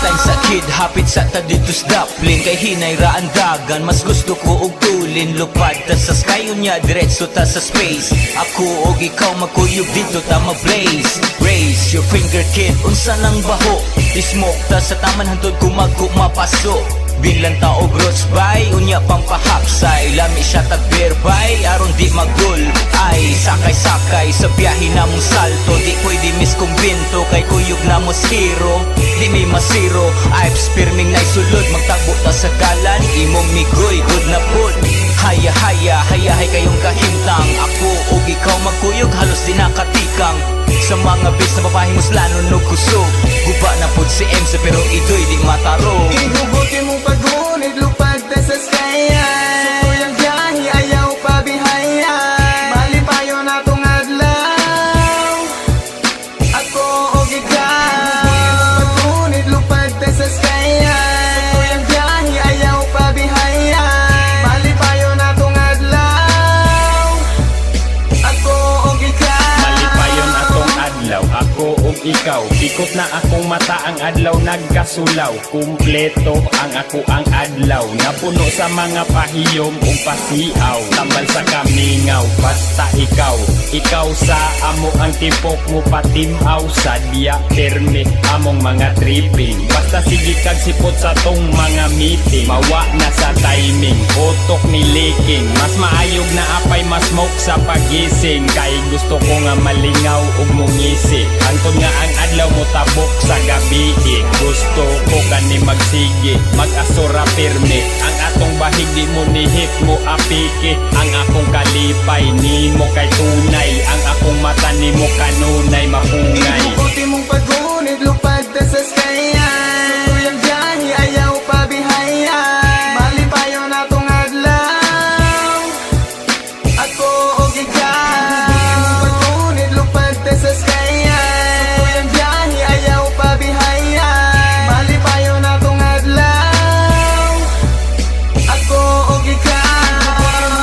Time sa kid, hapit sa ta dito's daplin. Kay hinay ra ang dagan, mas gusto ko og tulin. Lupad ta sa sky, unya diretso ta sa space. Ako og ikaw magkuyog dito ta mag-blaze. Raise your finger kid, unsa nang baho. Ismoke ta sa taman hantod kumagko mapaso. Bilang tao gross by, unya pang pahaksay. Lami siya tagberbay, aron di magdul. Ay, sakay-sakay sa biyahe na mong salto. Di pwede miskumbento, kay kuyog na mo hero. Di may masiro, Ives pirming na isulod. Magtagbo ta sa galan, imong migoy, good na pod. Haya-haya, hayahay kayong kahimtang. Ako og ikaw magkuyog, halos di nakatikang. Sa mga bis na papahimos lanon no kusog. Guba na pod si MC pero ito'y di mataro. Ihuguti mong pagunit, lupag ta sa skayan. Tuyang biyahe, ayaw pa bihayan. Malipayo na tong adlaw, ako og ikaw. Pagunit, lupag ta sa skayan. Tuyang biyahe, ayaw pa bihayan. Malipayo na tong adlaw, ako og ikaw. Malipayon atong adlaw, ako ug ikaw. Ikot na akong mata ang adlaw nagkasulaw. Kumpleto ang ako ang adlaw. Napuno sa mga pahiyom ug pasiaw. Tambal sa kamingaw, basta ikaw. Ikaw sa amo ang tipok mo patimaw. Sadya terme among mga tripping. Basta sige kag sipot sa tong mga meeting. Mawa na sa timing, utok ni leaking. Mas maayog na apay mas smoke sa pagising. Kay gusto ko nga malingaw ug mungisi. Hangtod nga ang adlaw mo tabok sa gabi gusto ko kani magsige mag-asura pirme ang atong bahig di mo nihit mo apike ang akong kalipay ni mo kay tunay ang akong mata ni mo kanunay mapungay Ikuti mong pagunit, lupad na sa skayan Sa tuyang biyahe, ayaw pa bihayan Malipayo na tong adlaw Ako o ikaw Pagunit, lupad na sa skayan Sa tuyang biyahe, ayaw pa bihayan Malipayo na tong adlaw Ako o ikaw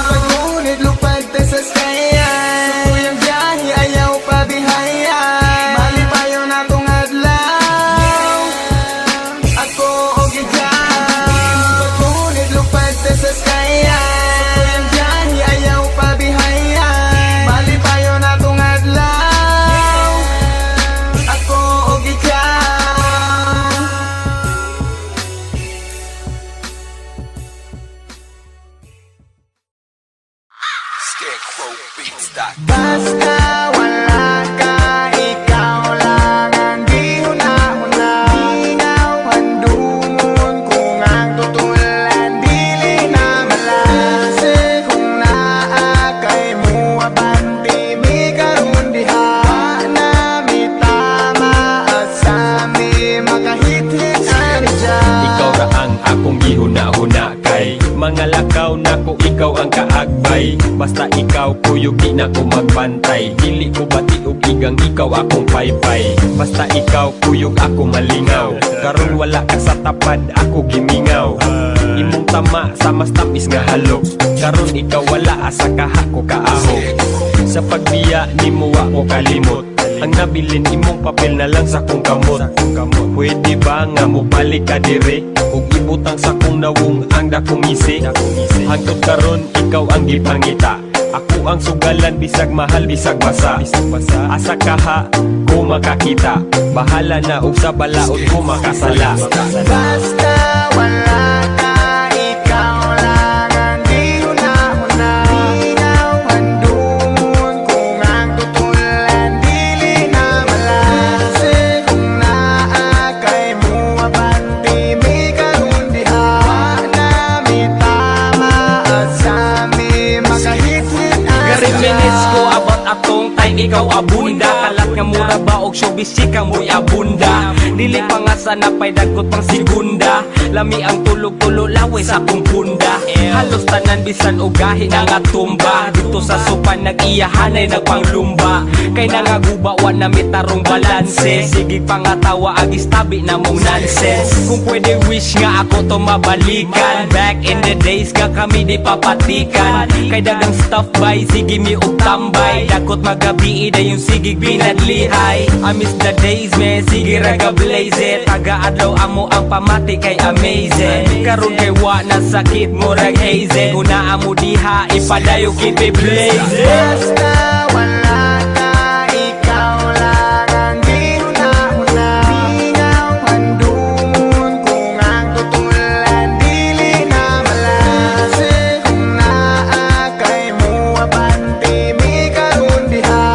Pagunit, lupad na sa skayan Sa tuyang biyahe, ayaw pa bihayan Malipayo na tong adlaw Ako o ikaw Pagunit, lupad na sa skayan Sa tuyang biyahe, ayaw pa bihayan Malipayo na tong adlaw Ako o ikaw Basta wala ka, ikaw lang ang di huna-huna Ikaw handungon kung ang tutulan dili na malase Kung naa kay mo abanti mi karon diha na mi tama at sa mi makahit-hit ani dyan Ikaw ra ang akong gihuna-huna kay mga lakaw nako ikaw ang kaagbay basta ikaw kuyog di na ko magbantay dili ko bati og igang ikaw akong paypay basta ikaw kuyog ako malingaw karon wala ka sa tapad ako gimingaw imong tama sa mas tapis nga halok karon ikaw wala asa kaha ko kaaho sa pagbiya nimo wa ko kalimot ang nabilin imong papel na lang sa kong kamot pwede ba nga mo balik ka dire ug ibutang sa kong nawong ang dakong isi hangtod karon ikaw ang gipangita ako ang sugalan bisag mahal bisag basa asa kaha ko makakita bahala na ug sa balaod ko makasala Basta wala ka, ikaw lang ang di huna-huna Ikaw handungon kung ang tutulan dili na malase Kung naa kay mo abanti mi karon diha na mi tama at sa mi makahit-hit Reminisce ko about atong time ikaw abunda kalat nga mura ba og showbiz chika mo'y abunda dili pa nga sana pay dagot pang segunda lami ang tulog-tulo laway sa akong punda halos tanan bisan og gahi na nga tumba dito sa sopan nag-iyahanay nagpanglumba kay nangaguba wa na mitarong balanse sige pangatawa agis tabi na mong nonsense kung pwede wish nga ako to mabalikan back in the days ka kami di papatikan kay dagang stuff by sige mi og tambay dakot magabi ida yung sigig binadlihay I miss the days man sige raga blaze it taga-adlaw amo ang pamati kay amazing karon kay wa na sakit mo rag haze kuna amo diha ipadayo keep it blazing Basta wala ka, ikaw lang ang di huna-huna Ikaw handungon kung ang tutulan dili na malase Kung naa kay mo abanti mi karon diha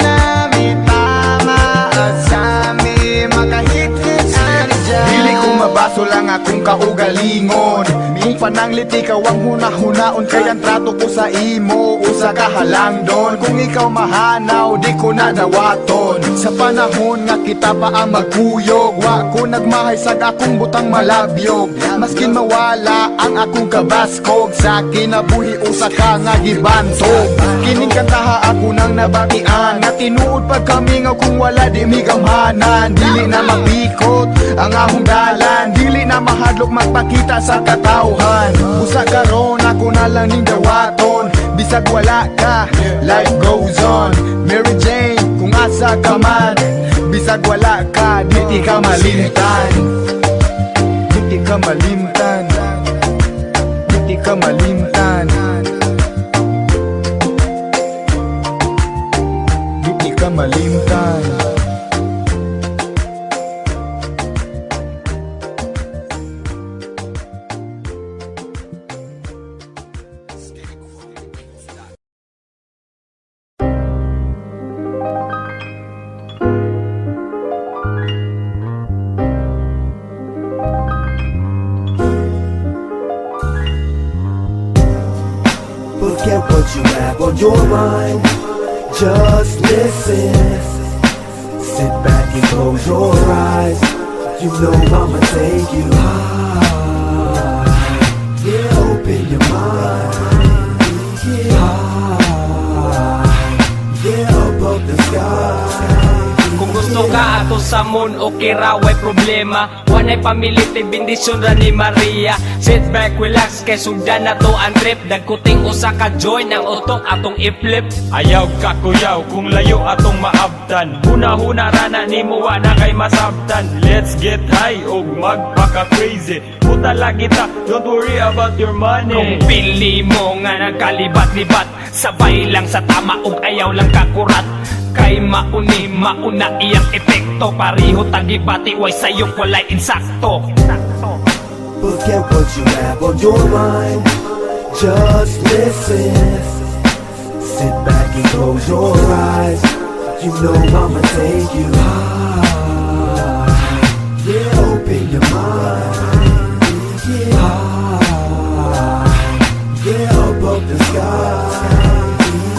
na mi tama at sa mi makahit-hit ani dyan Dili ko mabaso lang akong kaugalingon Kung pananglit ikaw ang huna-hunaon Kaya ang trato ko sa imo Usa ka halangdon Kung ikaw mahanaw Di ko na dawaton Sa panahon nga kita pa ang magkuyog Wa ko nagmahay sa akong butang malabyog Maskin mawala ang akong kabaskog Sa kinabuhi usa ka nga gibantog Kining kantaha ako nang nabatian Nga tinuod pag kami nga kung wala di mi gamhanan Dili na mapikot ang ahong dalan Dili na mahadlok magpakita sa katawhan Usa karon ako na lang ning dawaton Bisag wala ka, life goes on Mary Jane, kung asa ka man Bisag wala ka, di ka malimtan Di ka malimtan Di ka malimtan Di ka malimtan have on your mind. Just listen. Sit back and close your eyes. You know I'ma take you high. Yeah, open your mind. Get high. Yeah, above the sky. Kung gusto ka ato sa moon, okay ra, way problema. Wanay pamilit, bendisyon ra ni Maria. Sit back, relax, kay sugdan na to ang trip. Dagkuting usa ka join, ang utok atong i-flip. Ayaw ka kuyaw kung layo atong maabtan. Huna-huna rana ni mo na kay masabtan. Let's get high og magpaka-crazy. Puta lagi ta, don't worry about your money. Kung pili mo nga nagkalibat-libat, sabay lang sa tama ug ayaw lang kakurat. Kay mauna iyang epekto, pariho tagibati, way sayong walay insakto. Forget what you have on your mind. Just listen. Sit back and close your eyes. You know I'ma take you high. Yeah, open your mind. Get high. Yeah, above the sky.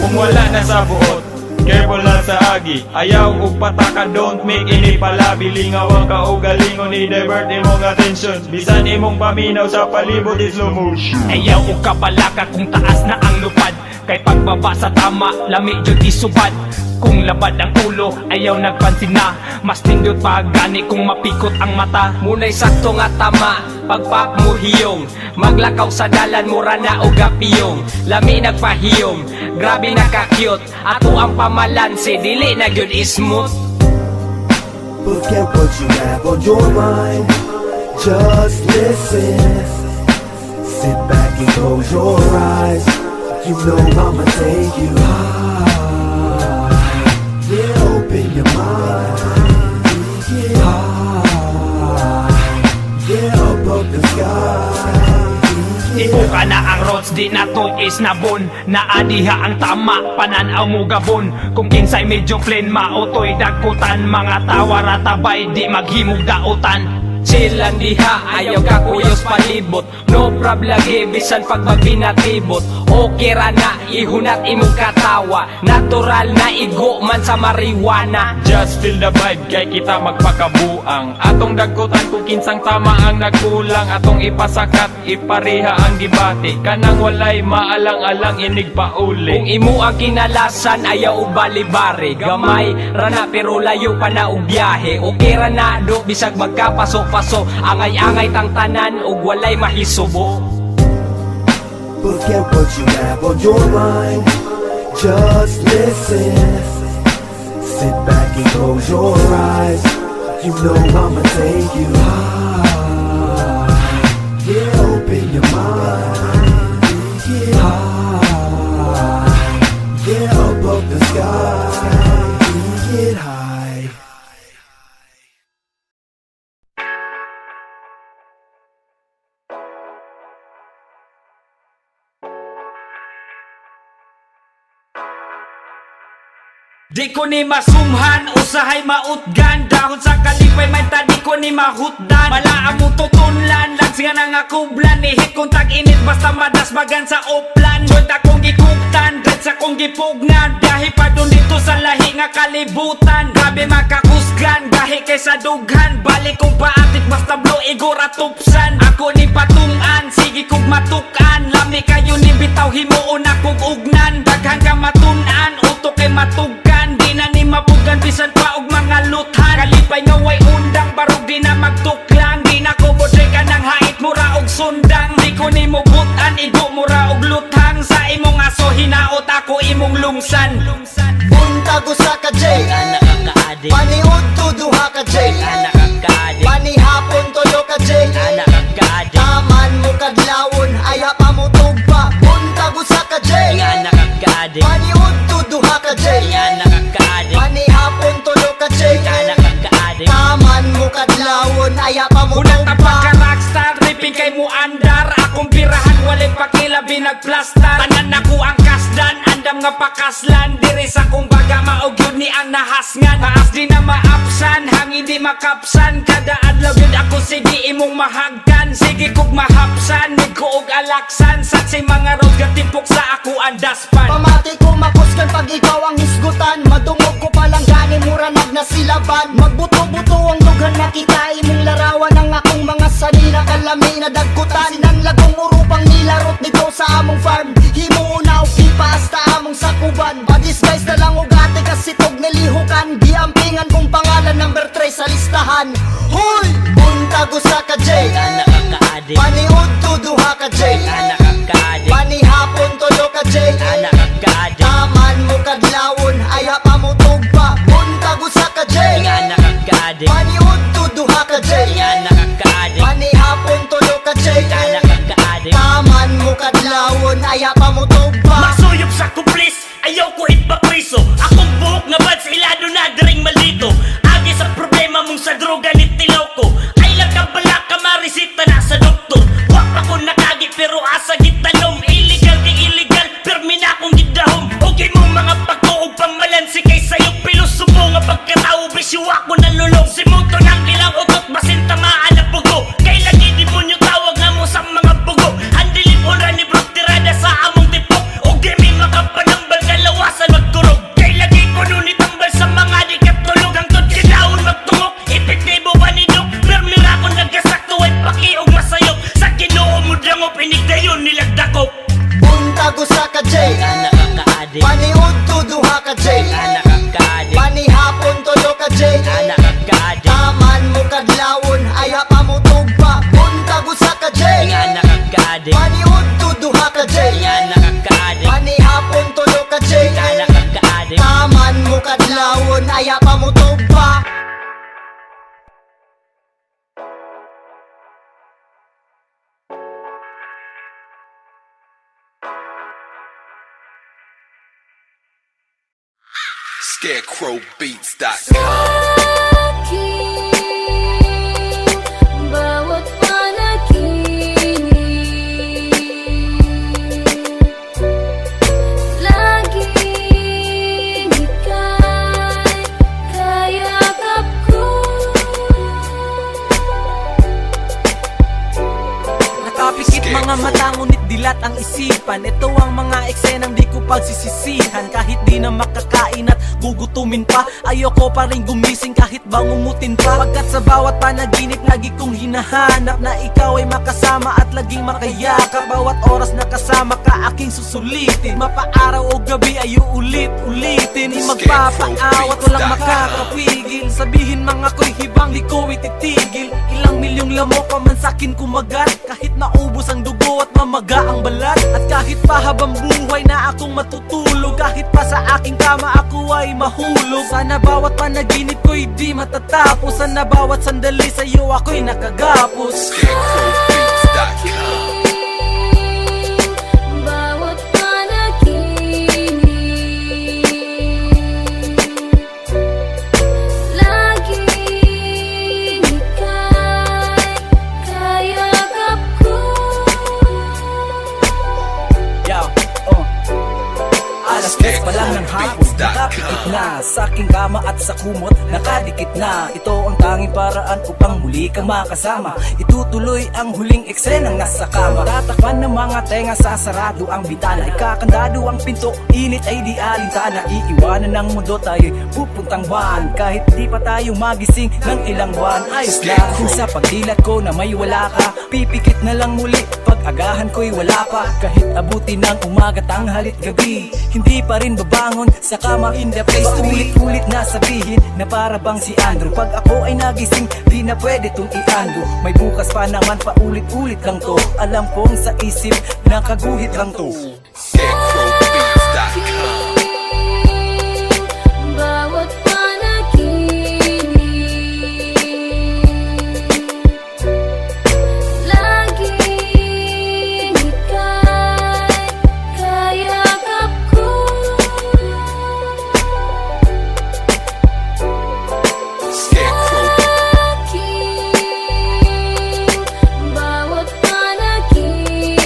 Kung wala na sa buot, careful na sa agi. Ayaw ug pataka, don't make any palabi. Lingaw ka o galingon, i-divert imong attention. Bisan imong paminaw sa palibot is slow motion. Ayaw ug kabalaka kung taas na ang lupad. Kay pagbaba sa tama, lami jud isubad. Kung labad ang ulo, ayaw nagpansin na. Mas nindot pa gani kung mapikot ang mata. Muna'y sakto nga tama, pagpak mo hiyong. Maglakaw sa dalan, mura na o gapiyong. Lami nagpahiyong, grabe naka-cute. Ato ang pamalansi, dili na gyud smooth. Forget what you have on your mind. Just listen. Sit back and close your eyes. You know I'ma take you high. Yeah, open your mind. Get high. Yeah, above the sky. Ipo ka na ang roads, di na to is na bon. Naadiha ang tama, pananaw mo gabon. Kung kinsay medyo plain, mautoy dagkutan. Mga tawara tabay, di maghimog dautan. Chill lang diha, ayaw ka kuyos palibot. No problem, bisan pag magbinatibot. Okay ra na, ihunat imong katawa. Natural na igo man sa marijuana. Just feel the vibe, kay kita magpakabuang. Atong dagkutan kung kinsang tama ang nagkulang. Atong ipasakat, ipariha ang gibati. Kanang walay maalang-alang inig pauli. Kung imo ang kinalasan, ayaw ubalibari. Gamay rana pero layo pa na og biyahe. Okay ra na do, bisag magkapasok-paso. Angay-angay tang tanan ug walay mahisubo. Forget what you have on your mind. Just listen. Sit back and close your eyes. You know I'ma take you high. Yeah, open your mind. Get high. Yeah, above the sky. Get high. Di ko ni masumhan, usahay mautgan. Dahon sa kalipay, may tadi ko ni mahutdan. Malaang mo tutunlan, lags nga nang akublan. Ihit kong tag-init, basta madasbagan sa uplan. Joint akong gikuktan, dread sa kong gipugnan. Biyahe pa dun dito sa lahi nga kalibutan. Grabe makakusgan, gahi kay sa dughan. Balik kong paatik, basta blow, igora tupsan. Ako ni patungan, sige kong matukan. Lami kayo ni bitaw, himuon akong ugnan. Daghang ka matunan, utok kay matugkan. Di na ni mapugan, bisan pa og mga luthan. Kalipay nga way undang, barog di na magtuklang. Di na ko bodre ka ng hait, mura og sundang. Di ko ni mubutan, igo mura og luthang. Sa imong aso, hinaot ako imong lungsan. Buntag usa ka J, paniud to duha ka J, panihapon tulo ka J, taman mo kadlawon, aya pa mo tugpa. Buntag usa ka J, paniud to duha ka J, panihapon tulo ka J, taman mo kadlawon, aya pa mo Unang tugpa. tabang ka rockstar, ripping kay mo andar. Akong pirahan, walay pakilabi nagplastar. Tanan ako ang kasdan, Andam nga pakaslan diri sa kumbaga maog yun ni ang nahasngan. Taas di na maapsan, hangin di makapsan. Kada adlaw yun ako sige imong mahagkan. Sige kog mahapsan, need ko og alaksan. Saksi mga road gatipok sa ako ang daspan. Pamati ko makuskan pag ikaw ang hisgutan. Madungog ko palang gani mura na silaban. Magbuto-buto ang dughan nakita imong larawan. Ang akong mga sanina kalami na dagkutan. Sinanlagong urupang nilarot dito sa among farm. Himo una og kipa hasta among sakuban. Pa-disguise na lang og ate kasi tog nilihukan. Giampingan kong pangalan number 3 sa listahan. Hoy! Buntago sa ka J. Nakakaadik, Paniud to duha ka J. nakakaadik, Panihapon tulo ka J. nakakaadik, Taman mo kadlawon, aya pa mo tugpa. Buntago sa ka J. nakakaadik, Paniud to duha ka J. nakakaadik, Panihapon tulo ka J. nakakaadik. Taman mo kadlawon, aya pa mo tugpa. Masuyop sa kuplis, ayaw ko itpakriso. Akong buhok nga bad sa ilado na daring malito. Agi sa problema mong sa droga ni tilaw ko. Ay lang ka bala ka marisita na sa doktor. Wak ako nakagi pero asa gitalom. Illegal di illegal, permi na akong gidahom. Okay mo mga pagtuog pangmalansi kay sayo pilosopo nga pagkatao bisyo ako nalulong. Si Muto ng ilang utot basin tamaan na pugo. Kay lagi di mo nyo tawag nga mo sa mga pugo. Handilip ora ni bro tirada sa among tipok. Okay may makapanambal kalawasan magturog. Kay lagi ko nun itambal sa mga di katulog. Ang tot kinaon magtungok, epektibo ba ni Dok? Permira ko nagkasakto ay pakiog masayok. Sa kinoo mo drangop, inigdayon nilagdakop. Buntago sa ka J. Nakakaadik, Paniud to duha ka J. nakakaadik, Panihapon tulo ka J. nakakaadik, Taman mo kadlawon, aya pa mo tugpa. Buntago sa ka J. nakakaadik, Paniud to duha ka J. nakakaadik, Panihapon tulo ka J. nakakaadik. Taman mo kadlawon, aya pa mo tugpa. ScarecrowBeats.com. Bawat panaginip laging ika'y kayakap ko. Nakapikit mga mata ngunit dilat ang isipan. Ito ang mga eksenang di ko pagsisisihan. Kahit di na makakain at gugutumin pa, ayoko pa rin gumising kahit bangumutin pa. Pagkat sa bawat panaginip lagi kong hinahanap na ikaw ay makasama at laging makayakap. Bawat oras na kasama ka aking susulitin. Mapaaraw o gabi ay uulit-ulitin. Di magpapaawat walang makakapigil. Sabihin mga ko'y hibang di ko ititigil. Ilang milyong lamok pa man sa'kin kumagat. Kahit naubos ang dugo at mamaga ang balat. At kahit pa habang buhay na akong matutulog, kahit pa sa aking kama ako ay mahulog. Sana bawat panaginip ko'y di matatapos. Sana bawat sandali sa'yo ako'y nakagapos. ScarecrowBeats.com. Bawat panaginip laging ika'y kayakap ko. Alas 10 pa lang ng hapon, nakapikit na sa aking kama at sa kumot, nakadikit na. Ito ang tanging paraan upang muli kang makasama. Itutuloy ang huling eksenang nasa kama. Tatakpan ng mga tenga, sasarado ang bitana. Ikakandado ang pinto, init ay di alintana. Iiwanan ng mundo tayo'y pupuntang buwan. Kahit di pa tayo magising ng ilang buwan. Ayos lang kung sa pagdilat ko na may wala ka. Pipikit na lang muli pag agahan ko'y wala pa. Kahit abutin ng umaga, tanghalit, gabi, hindi pa rin babangon sa kama in the place. Ulit-ulit na sabihin na para bang si Andrew. Pag ako ay nagising, di na pwede tong i-undo. May bukas pa naman, paulit-ulit lang to. Alam kong sa isip, nakaguhit lang to. ScarecrowBeats.com. Bawat panaginip laging ika'y kayakap ko. Bawat panaginip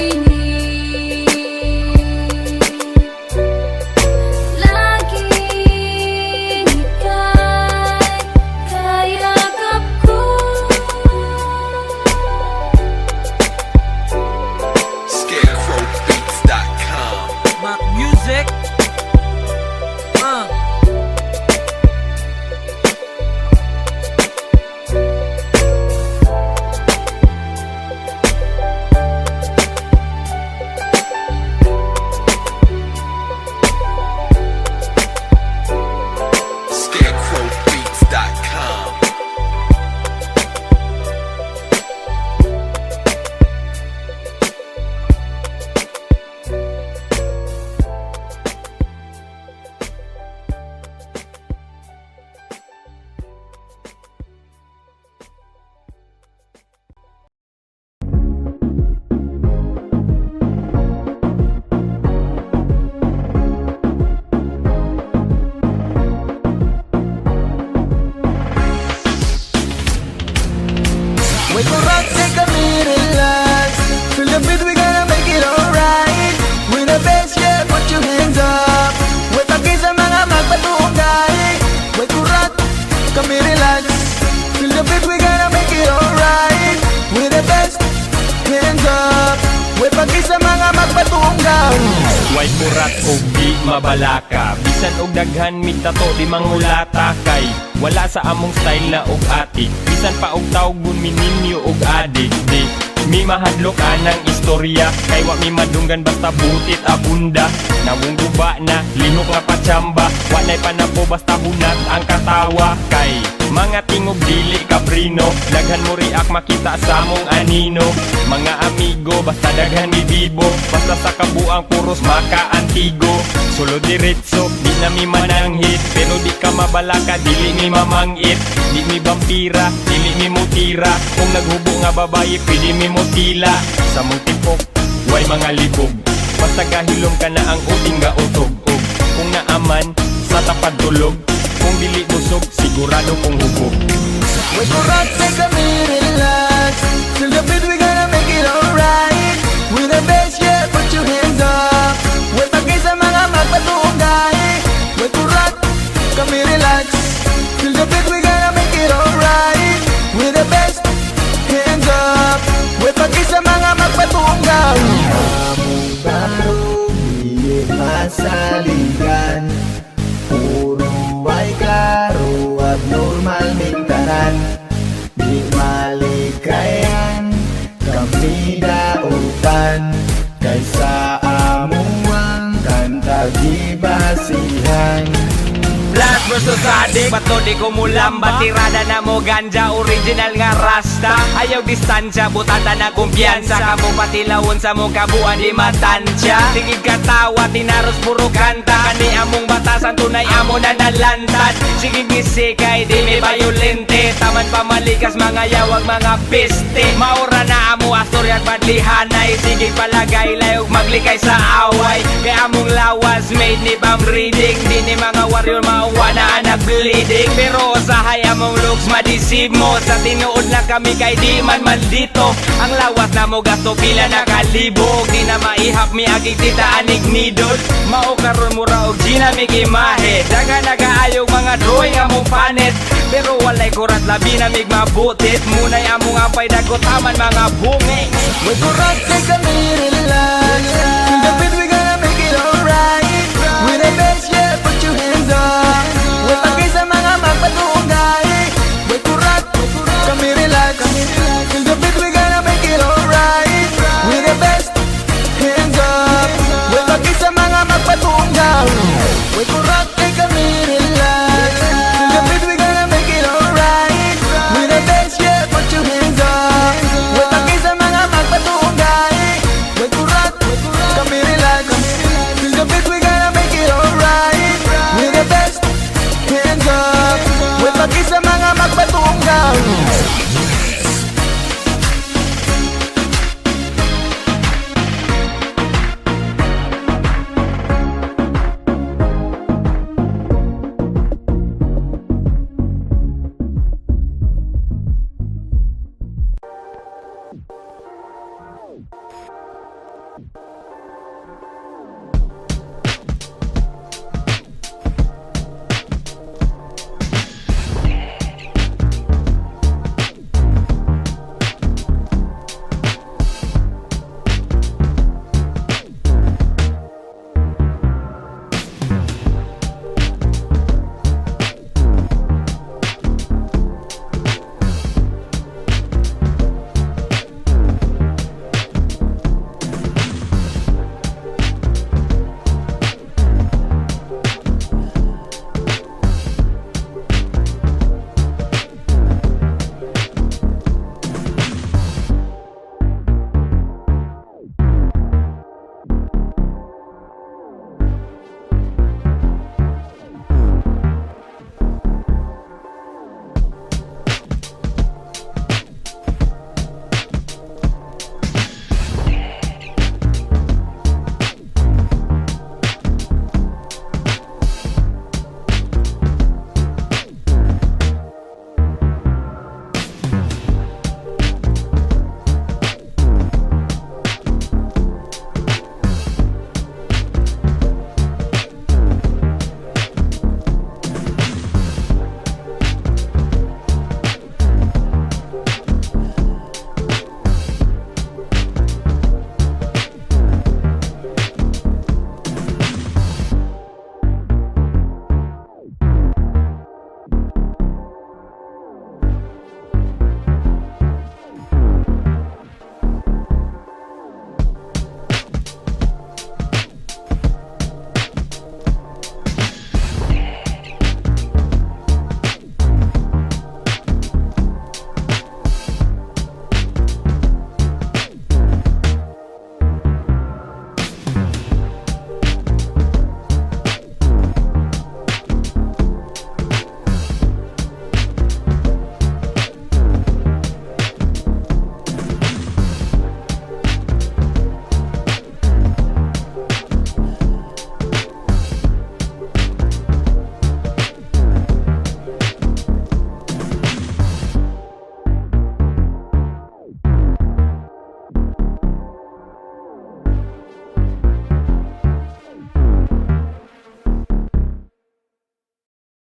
magpatunggang. Way kurat og di mabalaka, bisan og daghan mitato di mangulata. Kay wala sa among style na og atik, bisan pa og tawgon mininyo og adik. Di mi mahadlok anang istorya, kay wa mi madunggan basta butit abunda. Nawong guba na, linok nga patsamba, wa na'y panapo basta hunat ang katawa. Kay mga tingog dili kaprino, daghan mo riak makita sa among anino. Mga amigo, basta daghan ni bibo, basta sa kabuang puros maka-antigo. Solo diretso, di na mi mananghit, pero di ka mabalaka, dili mi mamangit. Di mi vampira, dili mi mutira, kung naghubo nga babae, pwede mi mutila. Sa mong tipok, way mga libog, basta kahilom ka na ang uting ga utog. Kung naaman, sa tapad tulog, kung dili busog, sigurado kong hubog. Wait for us, take a minute, relax. Till the beat, we gonna make it alright. With the bass, yeah, put your hands up. Wait pagay sa mga magpatungay. Wait for us, kami relax. Till the beat, we gonna make it alright. With the bass, hands up. Wait pagay sa mga magpatungay. Among baro, di masaligan. Puro ay klaro, abnormal mintanan. Di malikayan, kami dautan. Kaysa amuang kanta gibasihan. Blast versus adik, bato di ko mulamba. Tirada na mo ganja, original nga rasta. Ayaw distansya, butata na kumpiyansa. Kamu patilawon sa mong kabuan di matansya. Tingig katawa, tinaros puro kanta. Kani among batasan, tunay amo na nalantad. Sige gisikay, di may bayolente. Taman pamalikas, mga yawag, mga piste. Maura na amo astorya at badlihanay. Sige palagay, layog maglikay sa away. Kaya among lawas, made ni Bam Reading. Di ni mga warrior mauwana na bleeding. Pero usahay among looks madisib mo. Sa tinuod lang kami kay di man maldito. Ang lawas na mo gasto pila na kalibog. Di na maihap mi agig tita anig nidod. Mao karon mo ra og ginamig imahe. Daga nagaayog mga drawing among panet. Pero walay kurat labi na mig mabutit. Munay among apay dagot taman mga bungi. Wait for us, take a minute, relax.